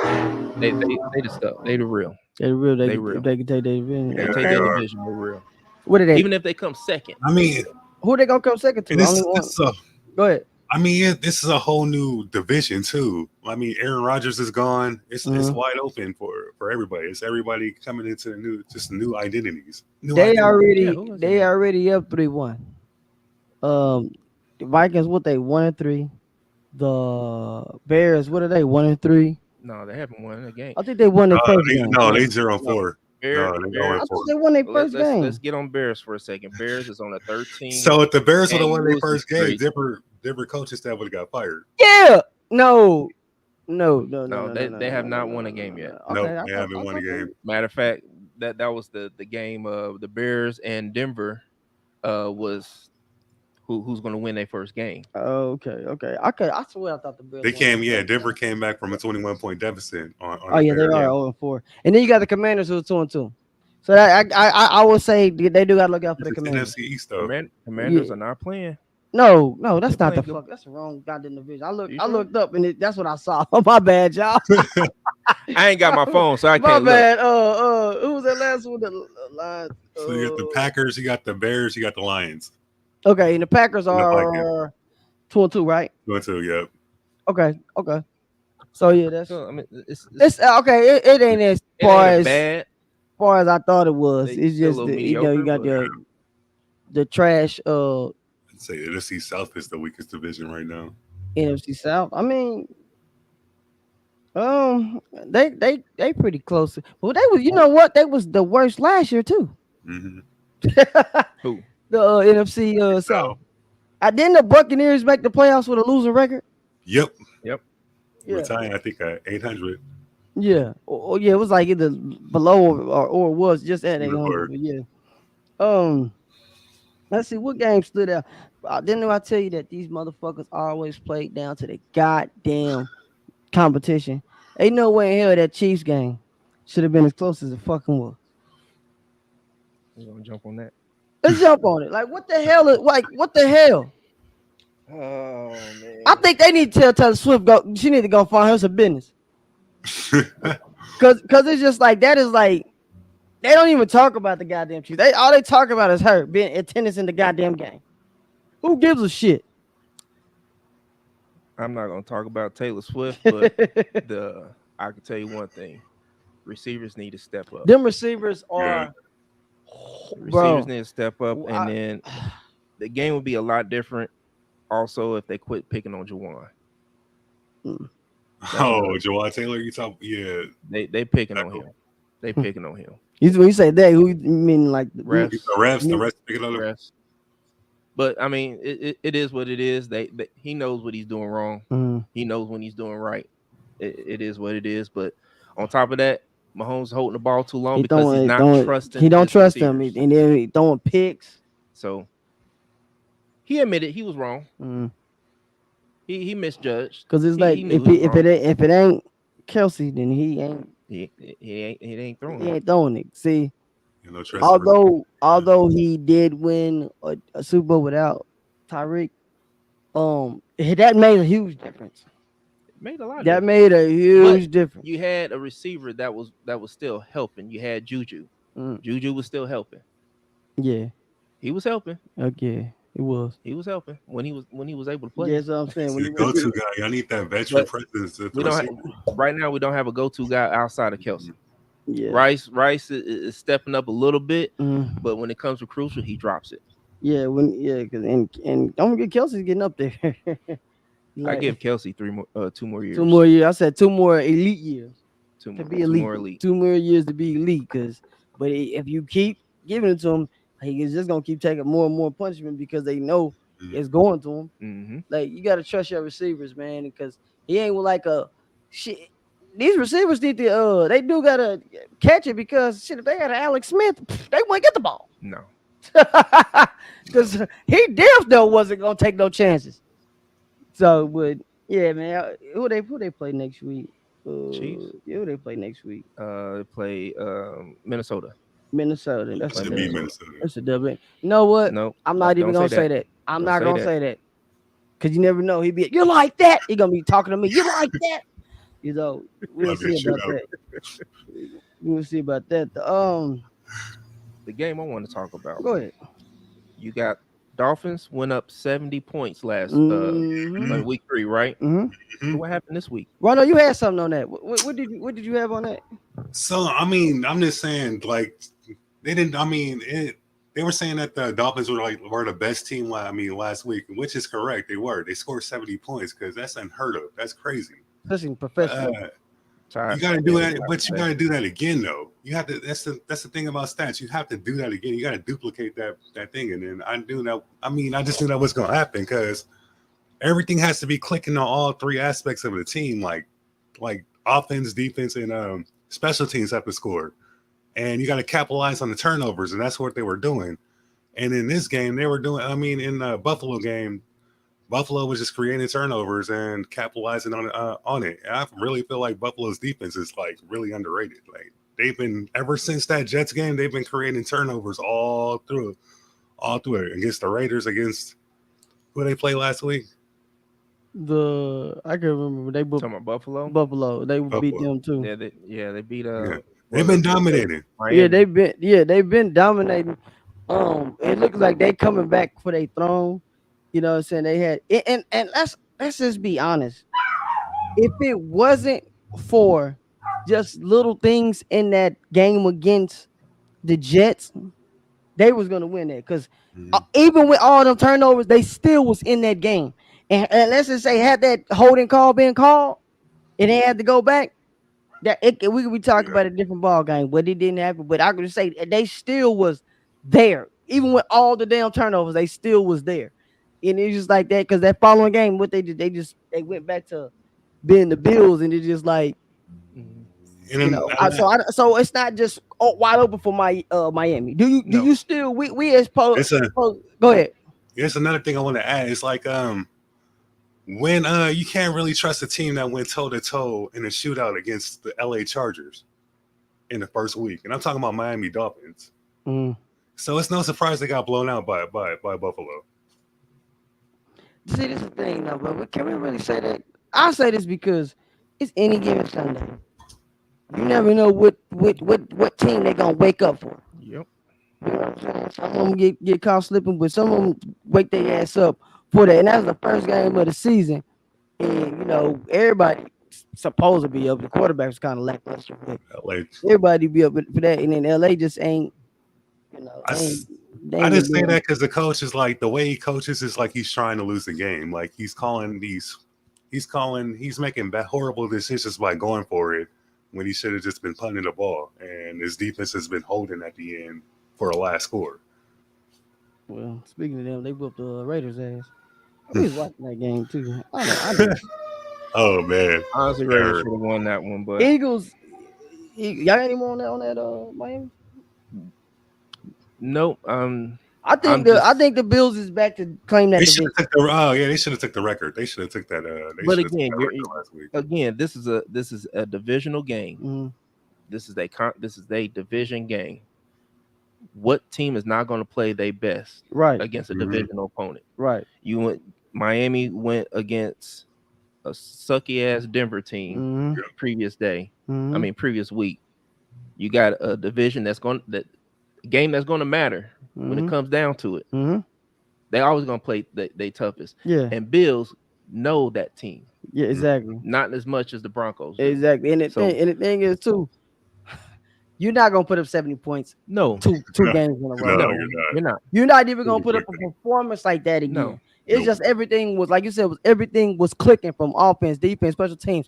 Speaker 3: they the stuff. They the real.
Speaker 1: They real.
Speaker 3: They
Speaker 1: If
Speaker 3: real.
Speaker 1: they can take their division.
Speaker 3: If they
Speaker 2: Yeah,
Speaker 3: take
Speaker 2: they
Speaker 3: their
Speaker 1: Okay.
Speaker 2: are.
Speaker 3: division, they're real.
Speaker 1: What are they?
Speaker 3: Even if they come second,
Speaker 2: I mean,
Speaker 1: Who they gonna come second to?
Speaker 2: and
Speaker 1: Only
Speaker 2: this
Speaker 1: one.
Speaker 2: this is a
Speaker 1: Go ahead.
Speaker 2: I mean, this is a whole new division too. I mean, Aaron Rodgers is gone. It's
Speaker 1: Mhm.
Speaker 2: wide open for everybody. It's everybody coming into new identities. New
Speaker 1: They
Speaker 2: identities.
Speaker 3: yeah, who was in
Speaker 1: they
Speaker 3: there?
Speaker 1: already up 3-1. The Vikings, what they 1-3. The Bears, what are they 1-3?
Speaker 3: No, they haven't won a game.
Speaker 1: I think they won their first
Speaker 2: They,
Speaker 1: game.
Speaker 2: no,
Speaker 3: Let's
Speaker 2: they 0-4.
Speaker 3: Bear
Speaker 2: No, they
Speaker 3: Bears.
Speaker 1: I
Speaker 2: 0-4.
Speaker 1: thought they won their
Speaker 3: Let,
Speaker 1: first
Speaker 3: let's
Speaker 1: game.
Speaker 3: get on Bears for a second. Bears is on a 13
Speaker 2: So if the Bears would have
Speaker 3: game
Speaker 2: won their
Speaker 3: losing
Speaker 2: first game,
Speaker 3: streak.
Speaker 2: different coaches that would have got fired.
Speaker 1: Yeah. No. No. No. No.
Speaker 3: No,
Speaker 1: No. No.
Speaker 3: they
Speaker 1: No.
Speaker 3: they
Speaker 1: No.
Speaker 3: have
Speaker 1: No. No.
Speaker 3: not
Speaker 1: No.
Speaker 3: won a
Speaker 1: No.
Speaker 3: game
Speaker 1: No.
Speaker 3: yet.
Speaker 1: No.
Speaker 2: Nope,
Speaker 1: Okay.
Speaker 2: they haven't won a game.
Speaker 3: Matter of fact, that was the game of the Bears and Denver. Was who's going to win their first game?
Speaker 1: Okay. Okay. Okay. I swear I thought the Bears
Speaker 2: They
Speaker 1: won their
Speaker 2: came, yeah.
Speaker 1: first
Speaker 2: Denver
Speaker 1: game.
Speaker 2: came back from a 21-point deficit on
Speaker 1: Oh
Speaker 2: the
Speaker 1: yeah, they
Speaker 2: Bears.
Speaker 1: are
Speaker 3: Yeah,
Speaker 1: 0-4. And then you got the Commanders who are 2-2. So that I would say they do gotta look out for the
Speaker 2: It's
Speaker 1: Commanders.
Speaker 2: NFC East though.
Speaker 3: Commanders
Speaker 1: Yeah.
Speaker 3: are not playing.
Speaker 1: No,
Speaker 3: They're
Speaker 1: that's not the
Speaker 3: playing good.
Speaker 1: fuck. That's the wrong goddamn division.
Speaker 3: You
Speaker 1: I
Speaker 3: sure?
Speaker 1: looked up and that's what I saw. My bad, y'all.
Speaker 3: I ain't got my phone, so I
Speaker 1: My
Speaker 3: can't look.
Speaker 1: bad. Who was that last one? The Lions.
Speaker 2: So you got the Packers, you got the Bears, you got the Lions,
Speaker 1: Okay, and the Packers
Speaker 2: and the Vikings.
Speaker 1: are 2-2, right?
Speaker 2: 2-2, yep.
Speaker 1: Okay. So yeah, that's
Speaker 3: So I mean,
Speaker 1: it's okay. It ain't as
Speaker 3: it ain't bad.
Speaker 1: far as I thought it was.
Speaker 3: They
Speaker 1: It's
Speaker 3: still a
Speaker 1: just
Speaker 3: little
Speaker 1: you
Speaker 3: mediocre,
Speaker 1: got
Speaker 3: but
Speaker 1: the trash
Speaker 2: I'd say NFC South is the weakest division right now.
Speaker 1: NFC South. I mean, they pretty close. Well, they was, you know what? They was the worst last year too.
Speaker 2: Mm-hmm.
Speaker 1: The
Speaker 3: who?
Speaker 1: NFC
Speaker 2: So,
Speaker 1: South. Didn't the Buccaneers make the playoffs with a losing record?
Speaker 2: yep.
Speaker 3: Yep.
Speaker 1: Yeah,
Speaker 2: Retiring, I think, at 800.
Speaker 1: yeah. Yeah, it was like either below or it was just at 800.
Speaker 2: Or
Speaker 1: But yeah. Um, let's see what game stood out. Didn't I tell you that these motherfuckers always played down to the goddamn competition. Ain't no way in hell that Chiefs game should have been as close as it fucking was.
Speaker 3: You gonna jump on that?
Speaker 1: Let's jump on it. Like what the hell? Like what the hell?
Speaker 3: Oh
Speaker 1: I
Speaker 3: man.
Speaker 1: think they need to tell Taylor Swift go. She need to go find her some business. Cause it's just like that is like they don't even talk about the goddamn Chiefs. They all they talk about is her being attendance in the goddamn game. Who gives a shit?
Speaker 3: I'm not gonna talk about Taylor Swift, but I can tell you one thing: receivers need to step up.
Speaker 1: Them receivers
Speaker 2: Yeah.
Speaker 1: are,
Speaker 3: Receivers
Speaker 1: bro.
Speaker 3: need to step up, and then the game would be a lot different. Also, if they quit picking on Juwan, that's
Speaker 2: Oh,
Speaker 3: another.
Speaker 2: Jawad Taylor, you talk? Yeah.
Speaker 3: They picking on him. They picking on him.
Speaker 1: When you say that, who you mean like
Speaker 2: The
Speaker 3: Refs,
Speaker 2: refs, the refs picking on him.
Speaker 3: refs. But I mean, it is what it is. He knows what he's doing wrong.
Speaker 1: Mm.
Speaker 3: He knows when he's doing right. It is what it is. But on top of that, Mahomes holding the ball too long
Speaker 1: He
Speaker 3: because he's not
Speaker 1: don't
Speaker 3: trusting
Speaker 1: he don't
Speaker 3: his
Speaker 1: trust him,
Speaker 3: receivers.
Speaker 1: and then he throwing picks.
Speaker 3: So he admitted he was wrong.
Speaker 1: Mm.
Speaker 3: He misjudged.
Speaker 1: Cause it's
Speaker 3: He,
Speaker 1: like
Speaker 3: he knew he was wrong.
Speaker 1: if it ain't Kelsey, then he ain't
Speaker 3: He ain't throwing
Speaker 1: he
Speaker 3: it.
Speaker 1: ain't throwing it. See,
Speaker 2: You know, trust the
Speaker 1: although he did win a Super Bowl without Tyreek, that made a huge difference.
Speaker 3: It made a lot of
Speaker 1: That
Speaker 3: difference.
Speaker 1: made a huge
Speaker 3: But
Speaker 1: difference.
Speaker 3: you had a receiver that was still helping. You had Juju.
Speaker 1: Mm.
Speaker 3: Juju was still helping.
Speaker 1: Yeah,
Speaker 3: He was helping.
Speaker 1: okay, it was.
Speaker 3: He was helping when he was able to play.
Speaker 1: Yeah, that's what I'm saying.
Speaker 2: See,
Speaker 1: When
Speaker 2: the
Speaker 1: he was
Speaker 2: go-to guy. Y'all need that veteran
Speaker 3: But
Speaker 2: presence at the
Speaker 3: we don't
Speaker 2: receiver.
Speaker 3: right now. We don't have a go-to guy outside of Kelsey.
Speaker 1: yeah,
Speaker 3: Rice is stepping up a little bit,
Speaker 1: mm,
Speaker 3: but when it comes to crucial, he drops it.
Speaker 1: cause and don't forget Kelsey's getting up there.
Speaker 3: I
Speaker 1: Like
Speaker 3: give Kelsey 2 more
Speaker 1: two
Speaker 3: years,
Speaker 1: more years. I said two more elite years to be
Speaker 3: two
Speaker 1: elite.
Speaker 3: more elite.
Speaker 1: 2 more years to be elite. But if you keep giving it to him, he is just gonna keep taking more and more punishment because they know
Speaker 2: Mm.
Speaker 1: it's going to him.
Speaker 3: Hmm.
Speaker 1: Like you gotta trust your receivers, man, because he ain't like a shit. These receivers need to they do gotta catch it because shit if they got an Alex Smith, they wouldn't get the ball.
Speaker 3: No,
Speaker 1: Because he damn though wasn't gonna take no chances. So, but yeah, man, who they play next week?
Speaker 3: Chiefs.
Speaker 1: Yeah, who they play next week?
Speaker 3: They play Minnesota.
Speaker 1: Minnesota.
Speaker 3: They play
Speaker 2: Should be
Speaker 3: Minnesota.
Speaker 2: Minnesota.
Speaker 1: That's a W. You know what?
Speaker 3: No,
Speaker 1: I'm not even
Speaker 3: don't say
Speaker 1: gonna say
Speaker 3: that.
Speaker 1: that. I'm
Speaker 3: Don't
Speaker 1: not
Speaker 3: say
Speaker 1: gonna
Speaker 3: that.
Speaker 1: say that because you never know. He be you like that. He gonna be talking to me. You like that? You know, we'll
Speaker 2: Love your
Speaker 1: see about
Speaker 2: shootout.
Speaker 1: that. We'll see about that.
Speaker 3: The game I want to talk about.
Speaker 1: Go ahead.
Speaker 3: You got Dolphins went up 70 points last
Speaker 1: Mm-hmm.
Speaker 3: on week 3, right?
Speaker 1: Mm-hmm.
Speaker 2: Mhm.
Speaker 3: What happened this week?
Speaker 1: Rono, you had something on that. What did you have on that?
Speaker 2: So I mean, I'm just saying, like they didn't. I mean, they were saying that the Dolphins were the best team. Last week, which is correct. They were. They scored 70 points because that's unheard of. That's crazy.
Speaker 1: Especially professional.
Speaker 2: You got to do that, but you got to do that again, though. You have to. That's the thing about stats. You have to do that again. You got to duplicate that thing, and then I do that. I mean, I just knew that was going to happen because everything has to be clicking on all three aspects of the team, like offense, defense, and special teams have to score, and you got to capitalize on the turnovers, and that's what they were doing. And in this game, they were doing. I mean, in the Buffalo game, Buffalo was just creating turnovers and capitalizing on it. And I really feel like Buffalo's defense is like really underrated. Like they've been ever since that Jets game, they've been creating turnovers all through it against the Raiders, against who they played last week.
Speaker 1: I can remember they
Speaker 3: Talking about Buffalo.
Speaker 1: Buffalo. They beat
Speaker 2: Buffalo.
Speaker 1: them too.
Speaker 3: They beat
Speaker 2: Yeah.
Speaker 3: what
Speaker 2: They've
Speaker 3: was
Speaker 2: been
Speaker 3: it?
Speaker 2: dominating.
Speaker 3: Miami.
Speaker 1: They've been dominating. It looks like they coming back for their throne. You know what I'm saying? They had and let's just be honest. If it wasn't for just little things in that game against the Jets, they was gonna win that because
Speaker 2: Mhm.
Speaker 1: even with all them turnovers, they still was in that game. And let's just say had that holding call been called and they had to go back, we could be talking
Speaker 2: Yeah.
Speaker 1: about a different ball game, but it didn't happen. But I could just say they still was there, even with all the damn turnovers, they still was there. And it's just like that because that following game, what they did, they went back to being the Bills, and it's just like
Speaker 3: Mhm.
Speaker 2: And then,
Speaker 1: so it's not just wide open for Miami. Do
Speaker 3: No.
Speaker 1: you still we as
Speaker 2: it's a
Speaker 1: go ahead.
Speaker 2: it's another thing I want to add. It's like when you can't really trust a team that went toe to toe in a shootout against the LA Chargers in the first week, and I'm talking about Miami Dolphins.
Speaker 1: Mm.
Speaker 2: So it's no surprise they got blown out by Buffalo.
Speaker 1: See, this is the thing, though, but can we really say that? I say this because it's any given Sunday. You never know what team they gonna wake up for.
Speaker 3: Yep.
Speaker 1: You know what I'm saying? Some of them get caught slipping, but some of them wake their ass up for that. And that was the first game of the season. And, everybody supposed to be up. The quarterback was kind of lackluster, but
Speaker 2: LA.
Speaker 1: everybody be up for that. And then LA just ain't,
Speaker 2: I,
Speaker 1: they
Speaker 2: I
Speaker 1: ain't been
Speaker 2: just say
Speaker 1: doing.
Speaker 2: that because the coach is like the way he coaches is like he's trying to lose the game. Like he's making horrible decisions by going for it when he should have just been punting the ball. And his defense has been holding at the end for a last score.
Speaker 1: Well, speaking of them, they whooped the Raiders' ass. We was watching that game, too. I know.
Speaker 2: Oh man,
Speaker 3: Honestly, Raiders should have won that one, but
Speaker 1: Eagles, y'all got any more on that Miami?
Speaker 3: nope.
Speaker 1: I
Speaker 3: I'm
Speaker 1: think the Bills is back to claim that
Speaker 2: they should
Speaker 1: division.
Speaker 2: have took the they should have took the record. They should have took that. They
Speaker 3: but
Speaker 2: should have took
Speaker 3: again,
Speaker 2: that record last week.
Speaker 3: this is a divisional game.
Speaker 1: Mhm.
Speaker 3: This is a division game. What team is not going to play their best
Speaker 1: Right,
Speaker 3: against a
Speaker 2: Mhm.
Speaker 3: divisional opponent?
Speaker 1: right.
Speaker 3: Miami went against a sucky ass Denver team
Speaker 1: Mm-hmm.
Speaker 3: previous day. I
Speaker 1: Mm-hmm.
Speaker 3: mean previous week. You got a division that game that's going to matter when it
Speaker 1: Mm-hmm.
Speaker 3: comes down to it.
Speaker 1: Mm-hmm.
Speaker 3: They always going to play they toughest.
Speaker 1: Yeah,
Speaker 3: And Bills know that team,
Speaker 1: yeah, exactly,
Speaker 3: not as much as the Broncos do.
Speaker 1: exactly. And
Speaker 3: So
Speaker 1: the thing is too, you're not gonna put up 70 points
Speaker 3: no,
Speaker 1: two
Speaker 2: No,
Speaker 1: games in a row.
Speaker 2: no,
Speaker 3: no,
Speaker 2: you're not.
Speaker 3: you're not.
Speaker 1: You're not even gonna
Speaker 2: Pretty
Speaker 1: put up a
Speaker 2: quickly.
Speaker 1: performance like that again.
Speaker 3: No.
Speaker 1: It's
Speaker 2: Nope.
Speaker 1: just everything was like you said, everything was clicking from offense, defense, special teams.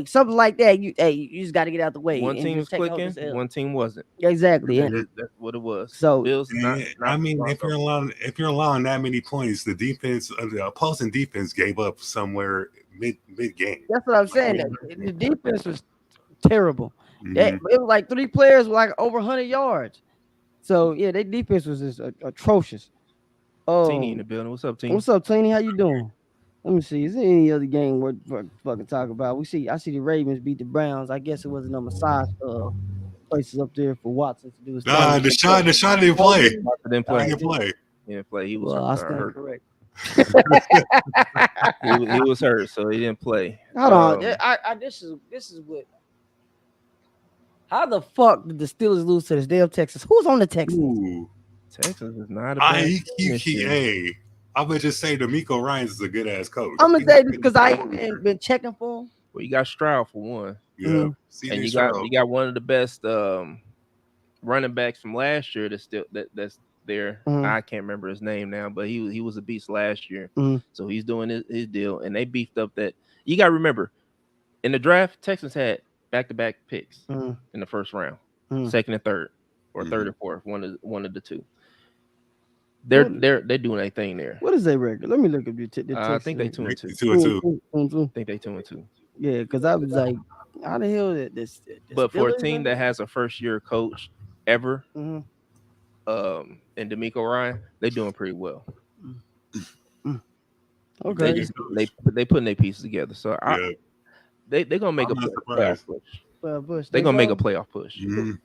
Speaker 1: Something like that. You just got to get out the way
Speaker 3: One
Speaker 1: and
Speaker 3: team was
Speaker 1: just take hold
Speaker 3: clicking,
Speaker 1: this L.
Speaker 3: one team wasn't.
Speaker 1: Exactly. And
Speaker 3: That's what it was.
Speaker 1: so
Speaker 3: Bills
Speaker 2: Yeah, I
Speaker 3: not
Speaker 2: mean,
Speaker 3: Broncos.
Speaker 2: if you're allowing that many points, the opposing defense gave up somewhere mid game.
Speaker 1: that's what I'm saying. The defense was terrible. It
Speaker 2: Mhm.
Speaker 1: was like 3 players with like over 100 yards. So yeah, their defense was just atrocious.
Speaker 3: Teeny in the building. What's up, team?
Speaker 1: What's up, Tiny? How you doing? Let me see. Is there any other game worth fucking talk about? I see the Ravens beat the Browns. I guess it wasn't no massage places up there for Watson to do his
Speaker 2: Nah,
Speaker 1: thing.
Speaker 2: Deshaun didn't play.
Speaker 3: Watson didn't play.
Speaker 2: He didn't play.
Speaker 3: He didn't play. He was
Speaker 1: Well, I stand
Speaker 3: hurt.
Speaker 1: correct.
Speaker 3: He was hurt, so he didn't play.
Speaker 1: Hold on. This is what. How the fuck did the Steelers lose to the damn Texas? Who's on the Texans?
Speaker 2: Ooh,
Speaker 3: Texas is not a bad team this year.
Speaker 2: INQUIRE. I would just say D'Amico Ryans is a good ass coach.
Speaker 1: I'm gonna say this because I ain't been checking for him.
Speaker 3: Well, you got Stroud for one,
Speaker 2: Yeah,
Speaker 3: and you got one of the best running backs from last year that's there.
Speaker 1: Mhm.
Speaker 3: I can't remember his name now, but he was a beast last year.
Speaker 1: Mhm.
Speaker 3: So he's doing his deal, and they beefed up that. You got to remember, in the draft, Texans had back-to-back picks
Speaker 1: Mhm.
Speaker 3: in the first round,
Speaker 1: Mhm.
Speaker 3: second and third, or
Speaker 2: Mhm.
Speaker 3: third and fourth, one of the two. They're doing their thing there.
Speaker 1: What is their record? Let me look up the
Speaker 3: I think they
Speaker 1: Texans.
Speaker 3: 2-2.
Speaker 2: 2-2.
Speaker 3: I think they 2-2.
Speaker 1: Yeah, because I was like, how the hell did this?
Speaker 3: But for a team that has a first-year coach ever,
Speaker 1: Mhm.
Speaker 3: and D'Amico Ryan, they're doing pretty well.
Speaker 1: Okay,
Speaker 3: They putting their pieces together. So
Speaker 2: Yeah.
Speaker 3: they're gonna make
Speaker 2: I'm
Speaker 3: a
Speaker 2: not
Speaker 3: playoff
Speaker 2: surprised.
Speaker 3: push.
Speaker 1: Bush.
Speaker 3: They're gonna make a
Speaker 1: so?
Speaker 3: playoff push.
Speaker 2: Mhm.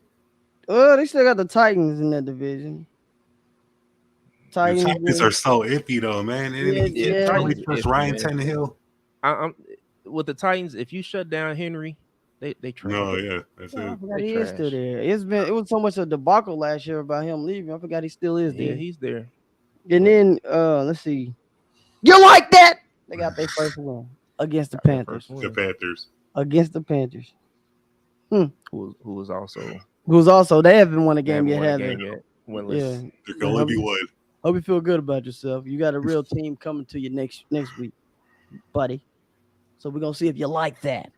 Speaker 1: They still got the Titans in that division.
Speaker 2: The Titans are so iffy though, man. And
Speaker 1: Yeah,
Speaker 2: you
Speaker 1: yeah.
Speaker 2: can't really
Speaker 3: Titans
Speaker 2: trust
Speaker 3: iffy,
Speaker 2: Ryan
Speaker 3: man.
Speaker 2: Tannehill.
Speaker 3: I'm with the Titans. If you shut down Henry, they trash.
Speaker 2: No, yeah, that's
Speaker 1: I
Speaker 2: it.
Speaker 1: forgot
Speaker 3: They
Speaker 1: he is still
Speaker 3: trash.
Speaker 1: there. It was so much a debacle last year about him leaving. I forgot he still is
Speaker 3: Yeah,
Speaker 1: there.
Speaker 3: he's there.
Speaker 1: And then let's see. You like that? They got their first win against the
Speaker 3: Got their
Speaker 1: Panthers.
Speaker 3: first
Speaker 2: The
Speaker 3: win.
Speaker 2: Panthers.
Speaker 1: Against the Panthers.
Speaker 3: Who was also
Speaker 1: Who's also they haven't won a
Speaker 3: they
Speaker 1: game
Speaker 3: haven't
Speaker 1: yet,
Speaker 3: won a
Speaker 1: have
Speaker 3: game
Speaker 1: they?
Speaker 3: yet.
Speaker 1: Yeah.
Speaker 3: Winless.
Speaker 2: There can only be one.
Speaker 1: Hope you feel good about yourself. You got a real team coming to you next week, buddy. So we're gonna see if you like that.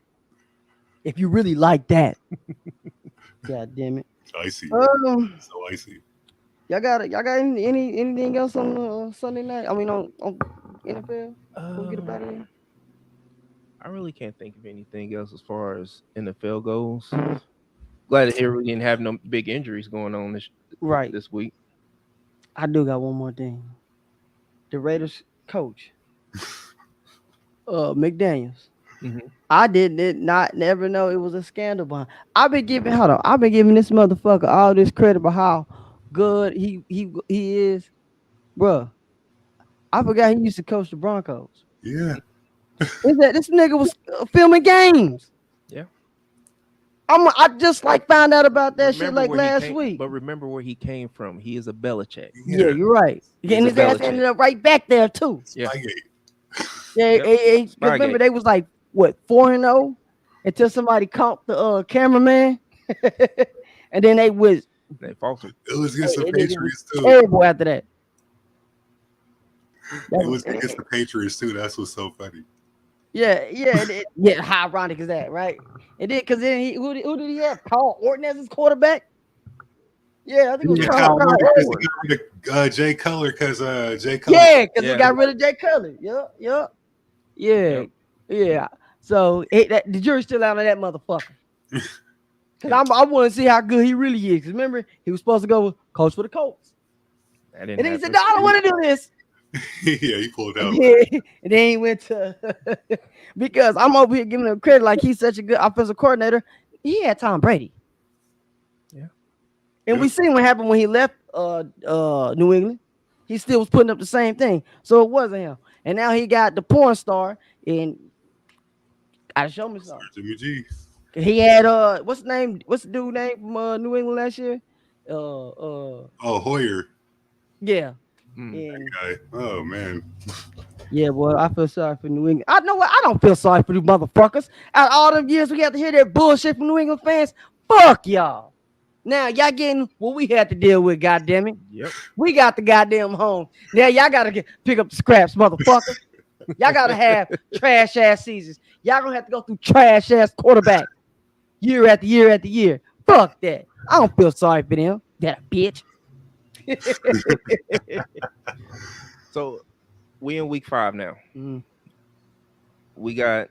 Speaker 1: If you really like that. God damn it.
Speaker 2: Icy.
Speaker 1: Um,
Speaker 2: So icy.
Speaker 1: y'all got anything else on Sunday night? I mean on NFL? We'll get about it.
Speaker 3: I really can't think of anything else as far as NFL goes. Glad to hear we didn't have no big injuries going on
Speaker 1: Right.
Speaker 3: this week.
Speaker 1: I do got one more thing. The Raiders coach. McDaniels.
Speaker 3: Mhm.
Speaker 1: I did not never know it was a scandal behind. I've been giving this motherfucker all this credit for how good he is, bruh. I forgot he used to coach the Broncos.
Speaker 2: Yeah,
Speaker 1: Is that this nigga was filming games?
Speaker 3: Yeah.
Speaker 1: I just like found out about that shit
Speaker 3: Remember
Speaker 1: like
Speaker 3: where he
Speaker 1: last
Speaker 3: came,
Speaker 1: week.
Speaker 3: but remember where he came from. He is a Belichick.
Speaker 1: Yeah,
Speaker 2: yeah.
Speaker 1: you're right.
Speaker 3: He's
Speaker 1: And
Speaker 3: a
Speaker 1: his ass
Speaker 3: Belichick.
Speaker 1: ended up right back there too.
Speaker 3: Yeah.
Speaker 2: Spygate.
Speaker 1: Yeah,
Speaker 3: Yep.
Speaker 1: because remember
Speaker 3: Spygate.
Speaker 1: they was like what 4-0 until somebody caught the cameraman, and then they was
Speaker 3: They false him.
Speaker 2: It was against the
Speaker 1: it was
Speaker 2: Patriots too.
Speaker 1: terrible after that. That
Speaker 2: It
Speaker 1: was,
Speaker 2: was against the Patriots too. That's what's so funny.
Speaker 1: yeah. How ironic is that, right? And then because then who did he have? Carl Orton as his quarterback. Yeah, I think it was
Speaker 2: Yeah,
Speaker 3: Mhm.
Speaker 1: Carl
Speaker 2: Kyle Orton because he
Speaker 1: Orton.
Speaker 2: got rid of Jay Cutler because Jay Cutler.
Speaker 1: Yeah, because he
Speaker 3: Yeah.
Speaker 1: got rid of Jay Cutler. Yep. Yeah,
Speaker 3: Yep.
Speaker 1: yeah. So the jury's still out on that motherfucker. Cause
Speaker 3: Yeah.
Speaker 1: I want to see how good he really is. 'Cause remember, he was supposed to go with coach for the Colts,
Speaker 3: That didn't
Speaker 1: and then he said,
Speaker 3: happen.
Speaker 1: "No, I don't want to do this."
Speaker 2: Yeah, he pulled
Speaker 1: And
Speaker 2: out.
Speaker 1: then he went to because I'm over here giving him credit like he's such a good offensive coordinator. He had Tom Brady,
Speaker 3: Yeah.
Speaker 1: and
Speaker 2: Yeah.
Speaker 1: we seen what happened when he left New England. He still was putting up the same thing, so it wasn't him. And now he got the porn star, and gotta show me something.
Speaker 2: Jimmy G.
Speaker 1: He had what's the name? What's the dude name from New England last year?
Speaker 2: Oh, Hoyer
Speaker 1: Yeah.
Speaker 3: Mm.
Speaker 1: And
Speaker 2: guy. Oh man.
Speaker 1: yeah, boy, I feel sorry for New England. I know what I don't feel sorry for these motherfuckers. Out of all them years we had to hear that bullshit from New England fans. Fuck y'all. Now y'all getting what we had to deal with, goddamn it.
Speaker 3: Yep.
Speaker 1: We got the goddamn home. Now y'all gotta pick up the scraps, motherfucker. Y'all gotta have trash ass seasons. Y'all gonna have to go through trash ass quarterback year after year after year. Fuck that. I don't feel sorry for them. That bitch.
Speaker 3: So we in week 5 now.
Speaker 1: Mm,
Speaker 3: We got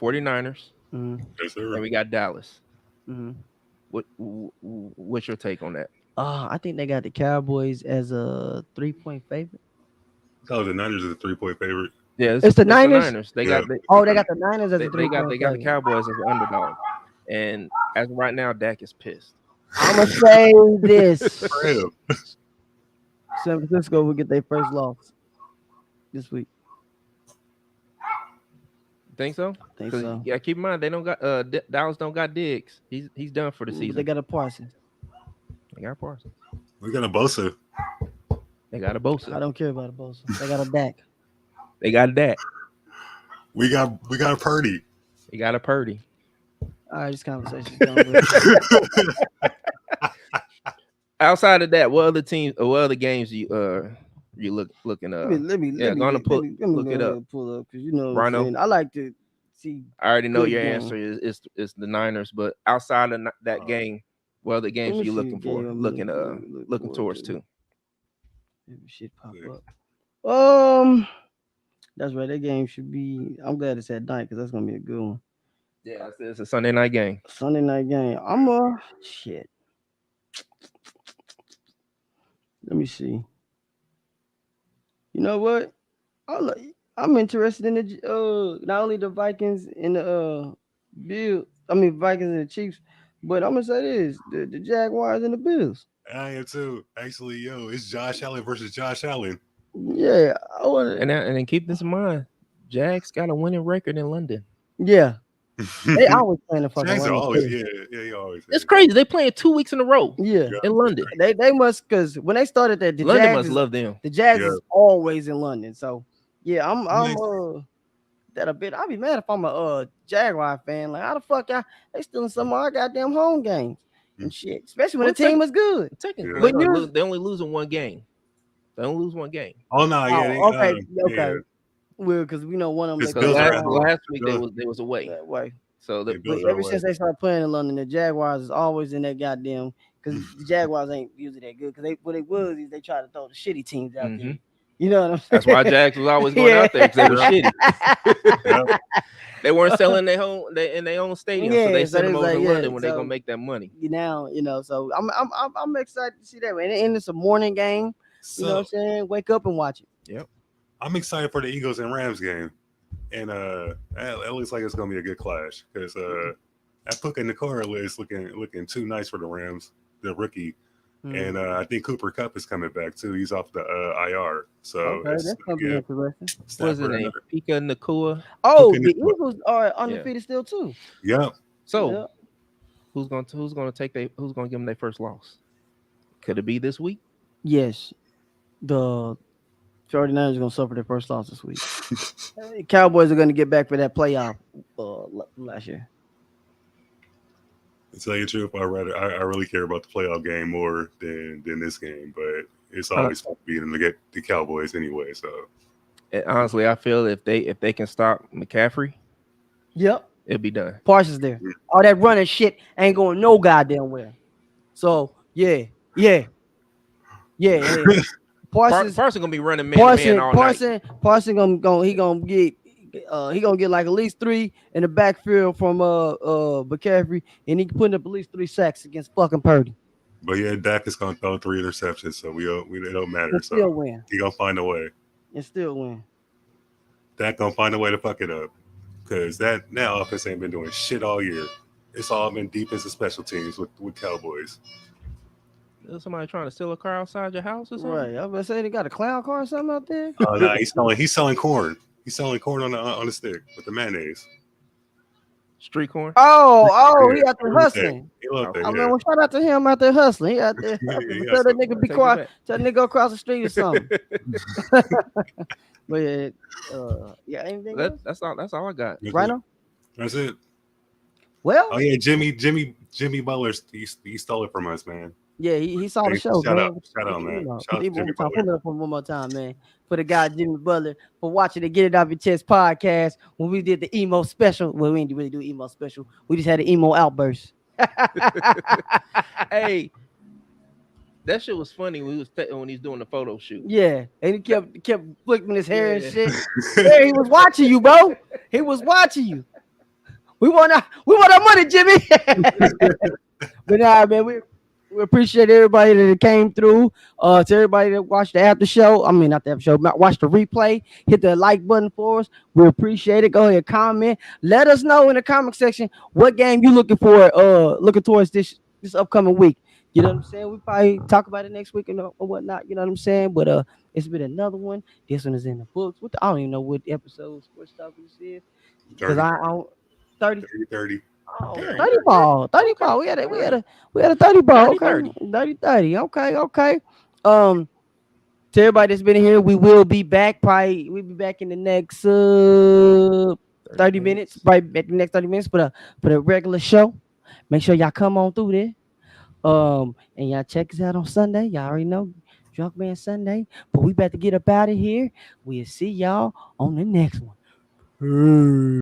Speaker 3: 49ers
Speaker 2: Yes,
Speaker 3: and
Speaker 2: sir.
Speaker 3: we got Dallas.
Speaker 1: mm.
Speaker 3: What's your take on that?
Speaker 1: I think they got the Cowboys as a 3-point favorite.
Speaker 2: Oh, the Niners are the 3-point favorite.
Speaker 3: Yeah,
Speaker 1: It's the Niners?
Speaker 3: They
Speaker 2: Yeah.
Speaker 3: got
Speaker 1: Oh, they got the Niners as a
Speaker 3: they got
Speaker 1: 3-point
Speaker 3: they got the
Speaker 1: favorite.
Speaker 3: Cowboys as an underdog. And as of right now, Dak is pissed.
Speaker 1: I'm gonna say this:
Speaker 2: For him.
Speaker 1: San Francisco will get their first loss this week.
Speaker 3: Think so?
Speaker 1: Think
Speaker 3: 'Cause,
Speaker 1: so.
Speaker 3: yeah, keep in mind they don't got Dallas don't got Diggs. He's done for the
Speaker 1: But
Speaker 3: season.
Speaker 1: they got a Parsons.
Speaker 3: They got Parsons.
Speaker 2: We got a Bosa.
Speaker 3: They got a
Speaker 1: I
Speaker 3: Bosa.
Speaker 1: don't care about a Bosa. They got a Dak.
Speaker 3: They got Dak.
Speaker 2: We got a Purdy.
Speaker 3: They got a Purdy.
Speaker 1: All right, this conversation's done.
Speaker 3: Outside of that, what other teams or what other games you looking
Speaker 1: Let me
Speaker 3: gonna look
Speaker 1: go
Speaker 3: it
Speaker 1: ahead
Speaker 3: up.
Speaker 1: and pull up because you know what I'm
Speaker 3: Rhino.
Speaker 1: saying. I like to see.
Speaker 3: I already know
Speaker 1: Good
Speaker 3: your
Speaker 1: game.
Speaker 3: answer is it's the Niners, but outside of that game, what other games
Speaker 1: me
Speaker 3: are you
Speaker 1: see
Speaker 3: looking
Speaker 1: a
Speaker 3: for?
Speaker 1: game I'm
Speaker 3: Looking
Speaker 1: looking
Speaker 3: looking
Speaker 1: forward
Speaker 3: towards
Speaker 1: to.
Speaker 3: too.
Speaker 1: Maybe shit pop
Speaker 2: Yeah.
Speaker 1: up. That's right. That game should be. I'm glad it's at night because that's gonna be a good one.
Speaker 3: Yeah, it's a Sunday night game.
Speaker 1: Sunday night game. Shit. Let me see. You know what? I'm interested in the not only the Vikings and the Vikings and the Chiefs, but I'm gonna say this: the Jaguars and the Bills.
Speaker 2: I am too. Actually, it's Josh Allen versus Josh Allen.
Speaker 1: Yeah, I want
Speaker 3: And then keep this in mind, Jags got a winning record in London.
Speaker 1: Yeah, they always playing the fucking
Speaker 2: Jags are
Speaker 1: London
Speaker 2: always,
Speaker 1: too.
Speaker 2: he always.
Speaker 3: It's crazy. They playing 2 weeks in a row
Speaker 1: Yeah,
Speaker 2: Yeah.
Speaker 3: in London.
Speaker 1: they must because when they started that
Speaker 3: London must love them.
Speaker 1: the Jags
Speaker 2: Yeah.
Speaker 1: is always in London. So yeah, I'm
Speaker 2: Nice.
Speaker 1: that a bit. I'd be mad if I'm a Jaguar fan. Like how the fuck they stealing some of our goddamn home games and shit, especially when
Speaker 3: Well,
Speaker 1: the team is good.
Speaker 3: Technically,
Speaker 2: Yeah.
Speaker 1: But
Speaker 3: they
Speaker 1: you
Speaker 3: only losing one game. They only lose one game.
Speaker 2: Oh no, yeah,
Speaker 1: okay,
Speaker 2: yeah.
Speaker 1: well because we know one of them
Speaker 2: Because
Speaker 1: they
Speaker 3: Because
Speaker 2: Bills are
Speaker 1: play
Speaker 2: at home.
Speaker 3: last week
Speaker 2: Yeah.
Speaker 3: they was away.
Speaker 1: that way.
Speaker 3: So
Speaker 2: Yeah,
Speaker 3: the,
Speaker 2: Bills
Speaker 1: But
Speaker 2: are
Speaker 1: ever
Speaker 2: away.
Speaker 1: since they started playing in London, the Jaguars is always in that goddamn because the Jaguars ain't usually that good. Because what they was is they try to throw the shitty teams out there.
Speaker 3: Mhm.
Speaker 1: You know what I'm saying?
Speaker 3: That's why Jags was always going out there because they were
Speaker 2: Yeah.
Speaker 3: shitty.
Speaker 2: Yeah.
Speaker 3: They weren't selling in their own stadium, so
Speaker 1: Yeah,
Speaker 3: they
Speaker 1: so
Speaker 3: sent
Speaker 1: they
Speaker 3: them
Speaker 1: was
Speaker 3: over to
Speaker 1: like,
Speaker 3: London
Speaker 1: yeah,
Speaker 3: when they
Speaker 1: so
Speaker 3: gonna make that money.
Speaker 1: So I'm excited to see that, man. And it's a morning game. You know what I'm
Speaker 2: So
Speaker 1: saying? Wake up and watch it.
Speaker 3: Yep.
Speaker 2: I'm excited for the Eagles and Rams game. and it looks like it's gonna be a good clash because that Puka Nakora is looking too nice for the Rams, the rookie, and I think Cooper Cup is coming back too. He's off the IR, so
Speaker 1: Okay,
Speaker 2: it's
Speaker 1: that's gonna be
Speaker 2: yeah,
Speaker 1: interesting.
Speaker 3: What's his
Speaker 2: Stafford
Speaker 3: name?
Speaker 2: another
Speaker 3: Pika Nakua.
Speaker 1: Oh,
Speaker 2: Puka
Speaker 1: the
Speaker 2: Nakua.
Speaker 1: Eagles are
Speaker 3: Yeah.
Speaker 1: undefeated still too.
Speaker 2: Yep.
Speaker 3: So
Speaker 1: Yeah.
Speaker 3: who's gonna give them their first loss? Could it be this week?
Speaker 1: Yes, the 49ers are gonna suffer their first loss this week. Cowboys are gonna get back for that playoff last year.
Speaker 2: To tell you the truth, I really care about the playoff game more than this game, but it's
Speaker 3: Uh,
Speaker 2: always fun beating the Cowboys anyway. So
Speaker 3: and honestly, I feel if they can stop McCaffrey,
Speaker 1: Yep,
Speaker 3: it'll be done.
Speaker 1: Parsons there. All that running shit ain't going no goddamn where. So yeah. Parsons,
Speaker 3: Parson gonna be running man to man
Speaker 1: Parson,
Speaker 3: all night.
Speaker 1: Parson, Parson he gonna get like at least three in the backfield from McCaffrey, and he putting up at least 3 sacks against fucking Purdy.
Speaker 2: but yeah, Dak is gonna throw 3 interceptions, so it don't matter.
Speaker 1: And still
Speaker 2: So
Speaker 1: win.
Speaker 2: he gonna find a way.
Speaker 1: And still win.
Speaker 2: Dak gonna find a way to fuck it up because that offense ain't been doing shit all year. It's all been defensive special teams with Cowboys.
Speaker 3: Is somebody trying to steal a car outside your house or something?
Speaker 1: Right. I was gonna say they got a clown car or something out there.
Speaker 2: Oh no, he's selling corn. He's selling corn on the stick with the mayonnaise.
Speaker 3: Street corn.
Speaker 1: Oh, he
Speaker 2: Yeah,
Speaker 1: out there
Speaker 2: he loved that.
Speaker 1: hustling.
Speaker 2: He loved that.
Speaker 1: I mean,
Speaker 2: Yeah,
Speaker 1: well, shout out to him out there hustling. He out there hustling.
Speaker 2: He
Speaker 1: Tell that
Speaker 2: hustling.
Speaker 1: nigga be
Speaker 3: Take it
Speaker 1: quiet.
Speaker 3: back.
Speaker 1: Tell that nigga go across the street or something. But yeah, anything else?
Speaker 3: That's all I got.
Speaker 1: Right now?
Speaker 2: That's it.
Speaker 1: Well,
Speaker 2: Oh yeah, Jimmy Butler, he stole it from us, man.
Speaker 1: yeah, he saw the
Speaker 2: Hey,
Speaker 1: show,
Speaker 2: shout
Speaker 1: man.
Speaker 2: out, shout out, man. Shout out to
Speaker 1: One
Speaker 2: Jimmy
Speaker 1: more time,
Speaker 2: Butler.
Speaker 1: pull it up one more time, man. For the guy Jimmy Butler for watching the Get It Off Your Chest podcast when we did the emo special. Well, we didn't really do emo special. We just had an emo outburst.
Speaker 3: Hey, that shit was funny when he's doing the photo shoot.
Speaker 1: Yeah, and he kept flicking his hair and
Speaker 3: Yeah.
Speaker 1: shit. Yeah, he was watching you, bro. He was watching you. We want our money, Jimmy. But nah, man, we appreciate everybody that came through. To everybody that watched the after show. I mean, not the after show, watch the replay. Hit the like button for us. We appreciate it. Go ahead, comment. Let us know in the comment section what game you looking for. Looking towards this upcoming week. You know what I'm saying? We probably talk about it next week or whatnot. You know what I'm saying? But it's been another one. This one is in the books. I don't even know what episodes, what stuff this is. Because
Speaker 2: 30,
Speaker 1: I don't 30.
Speaker 2: 30.
Speaker 1: Oh,
Speaker 3: Damn.
Speaker 1: 30 ball. 30 ball. We had a 30 ball.
Speaker 3: 30,
Speaker 1: Okay.
Speaker 3: 30.
Speaker 1: 30. Okay. To everybody that's been here, we will be back. Probably we'll be back in the next 30 minutes. Probably back in the next 30 minutes for the regular show. Make sure y'all come on through there. And y'all check us out on Sunday. Y'all already know Drunk Man Sunday. But we about to get up out of here. We'll see y'all on the next one.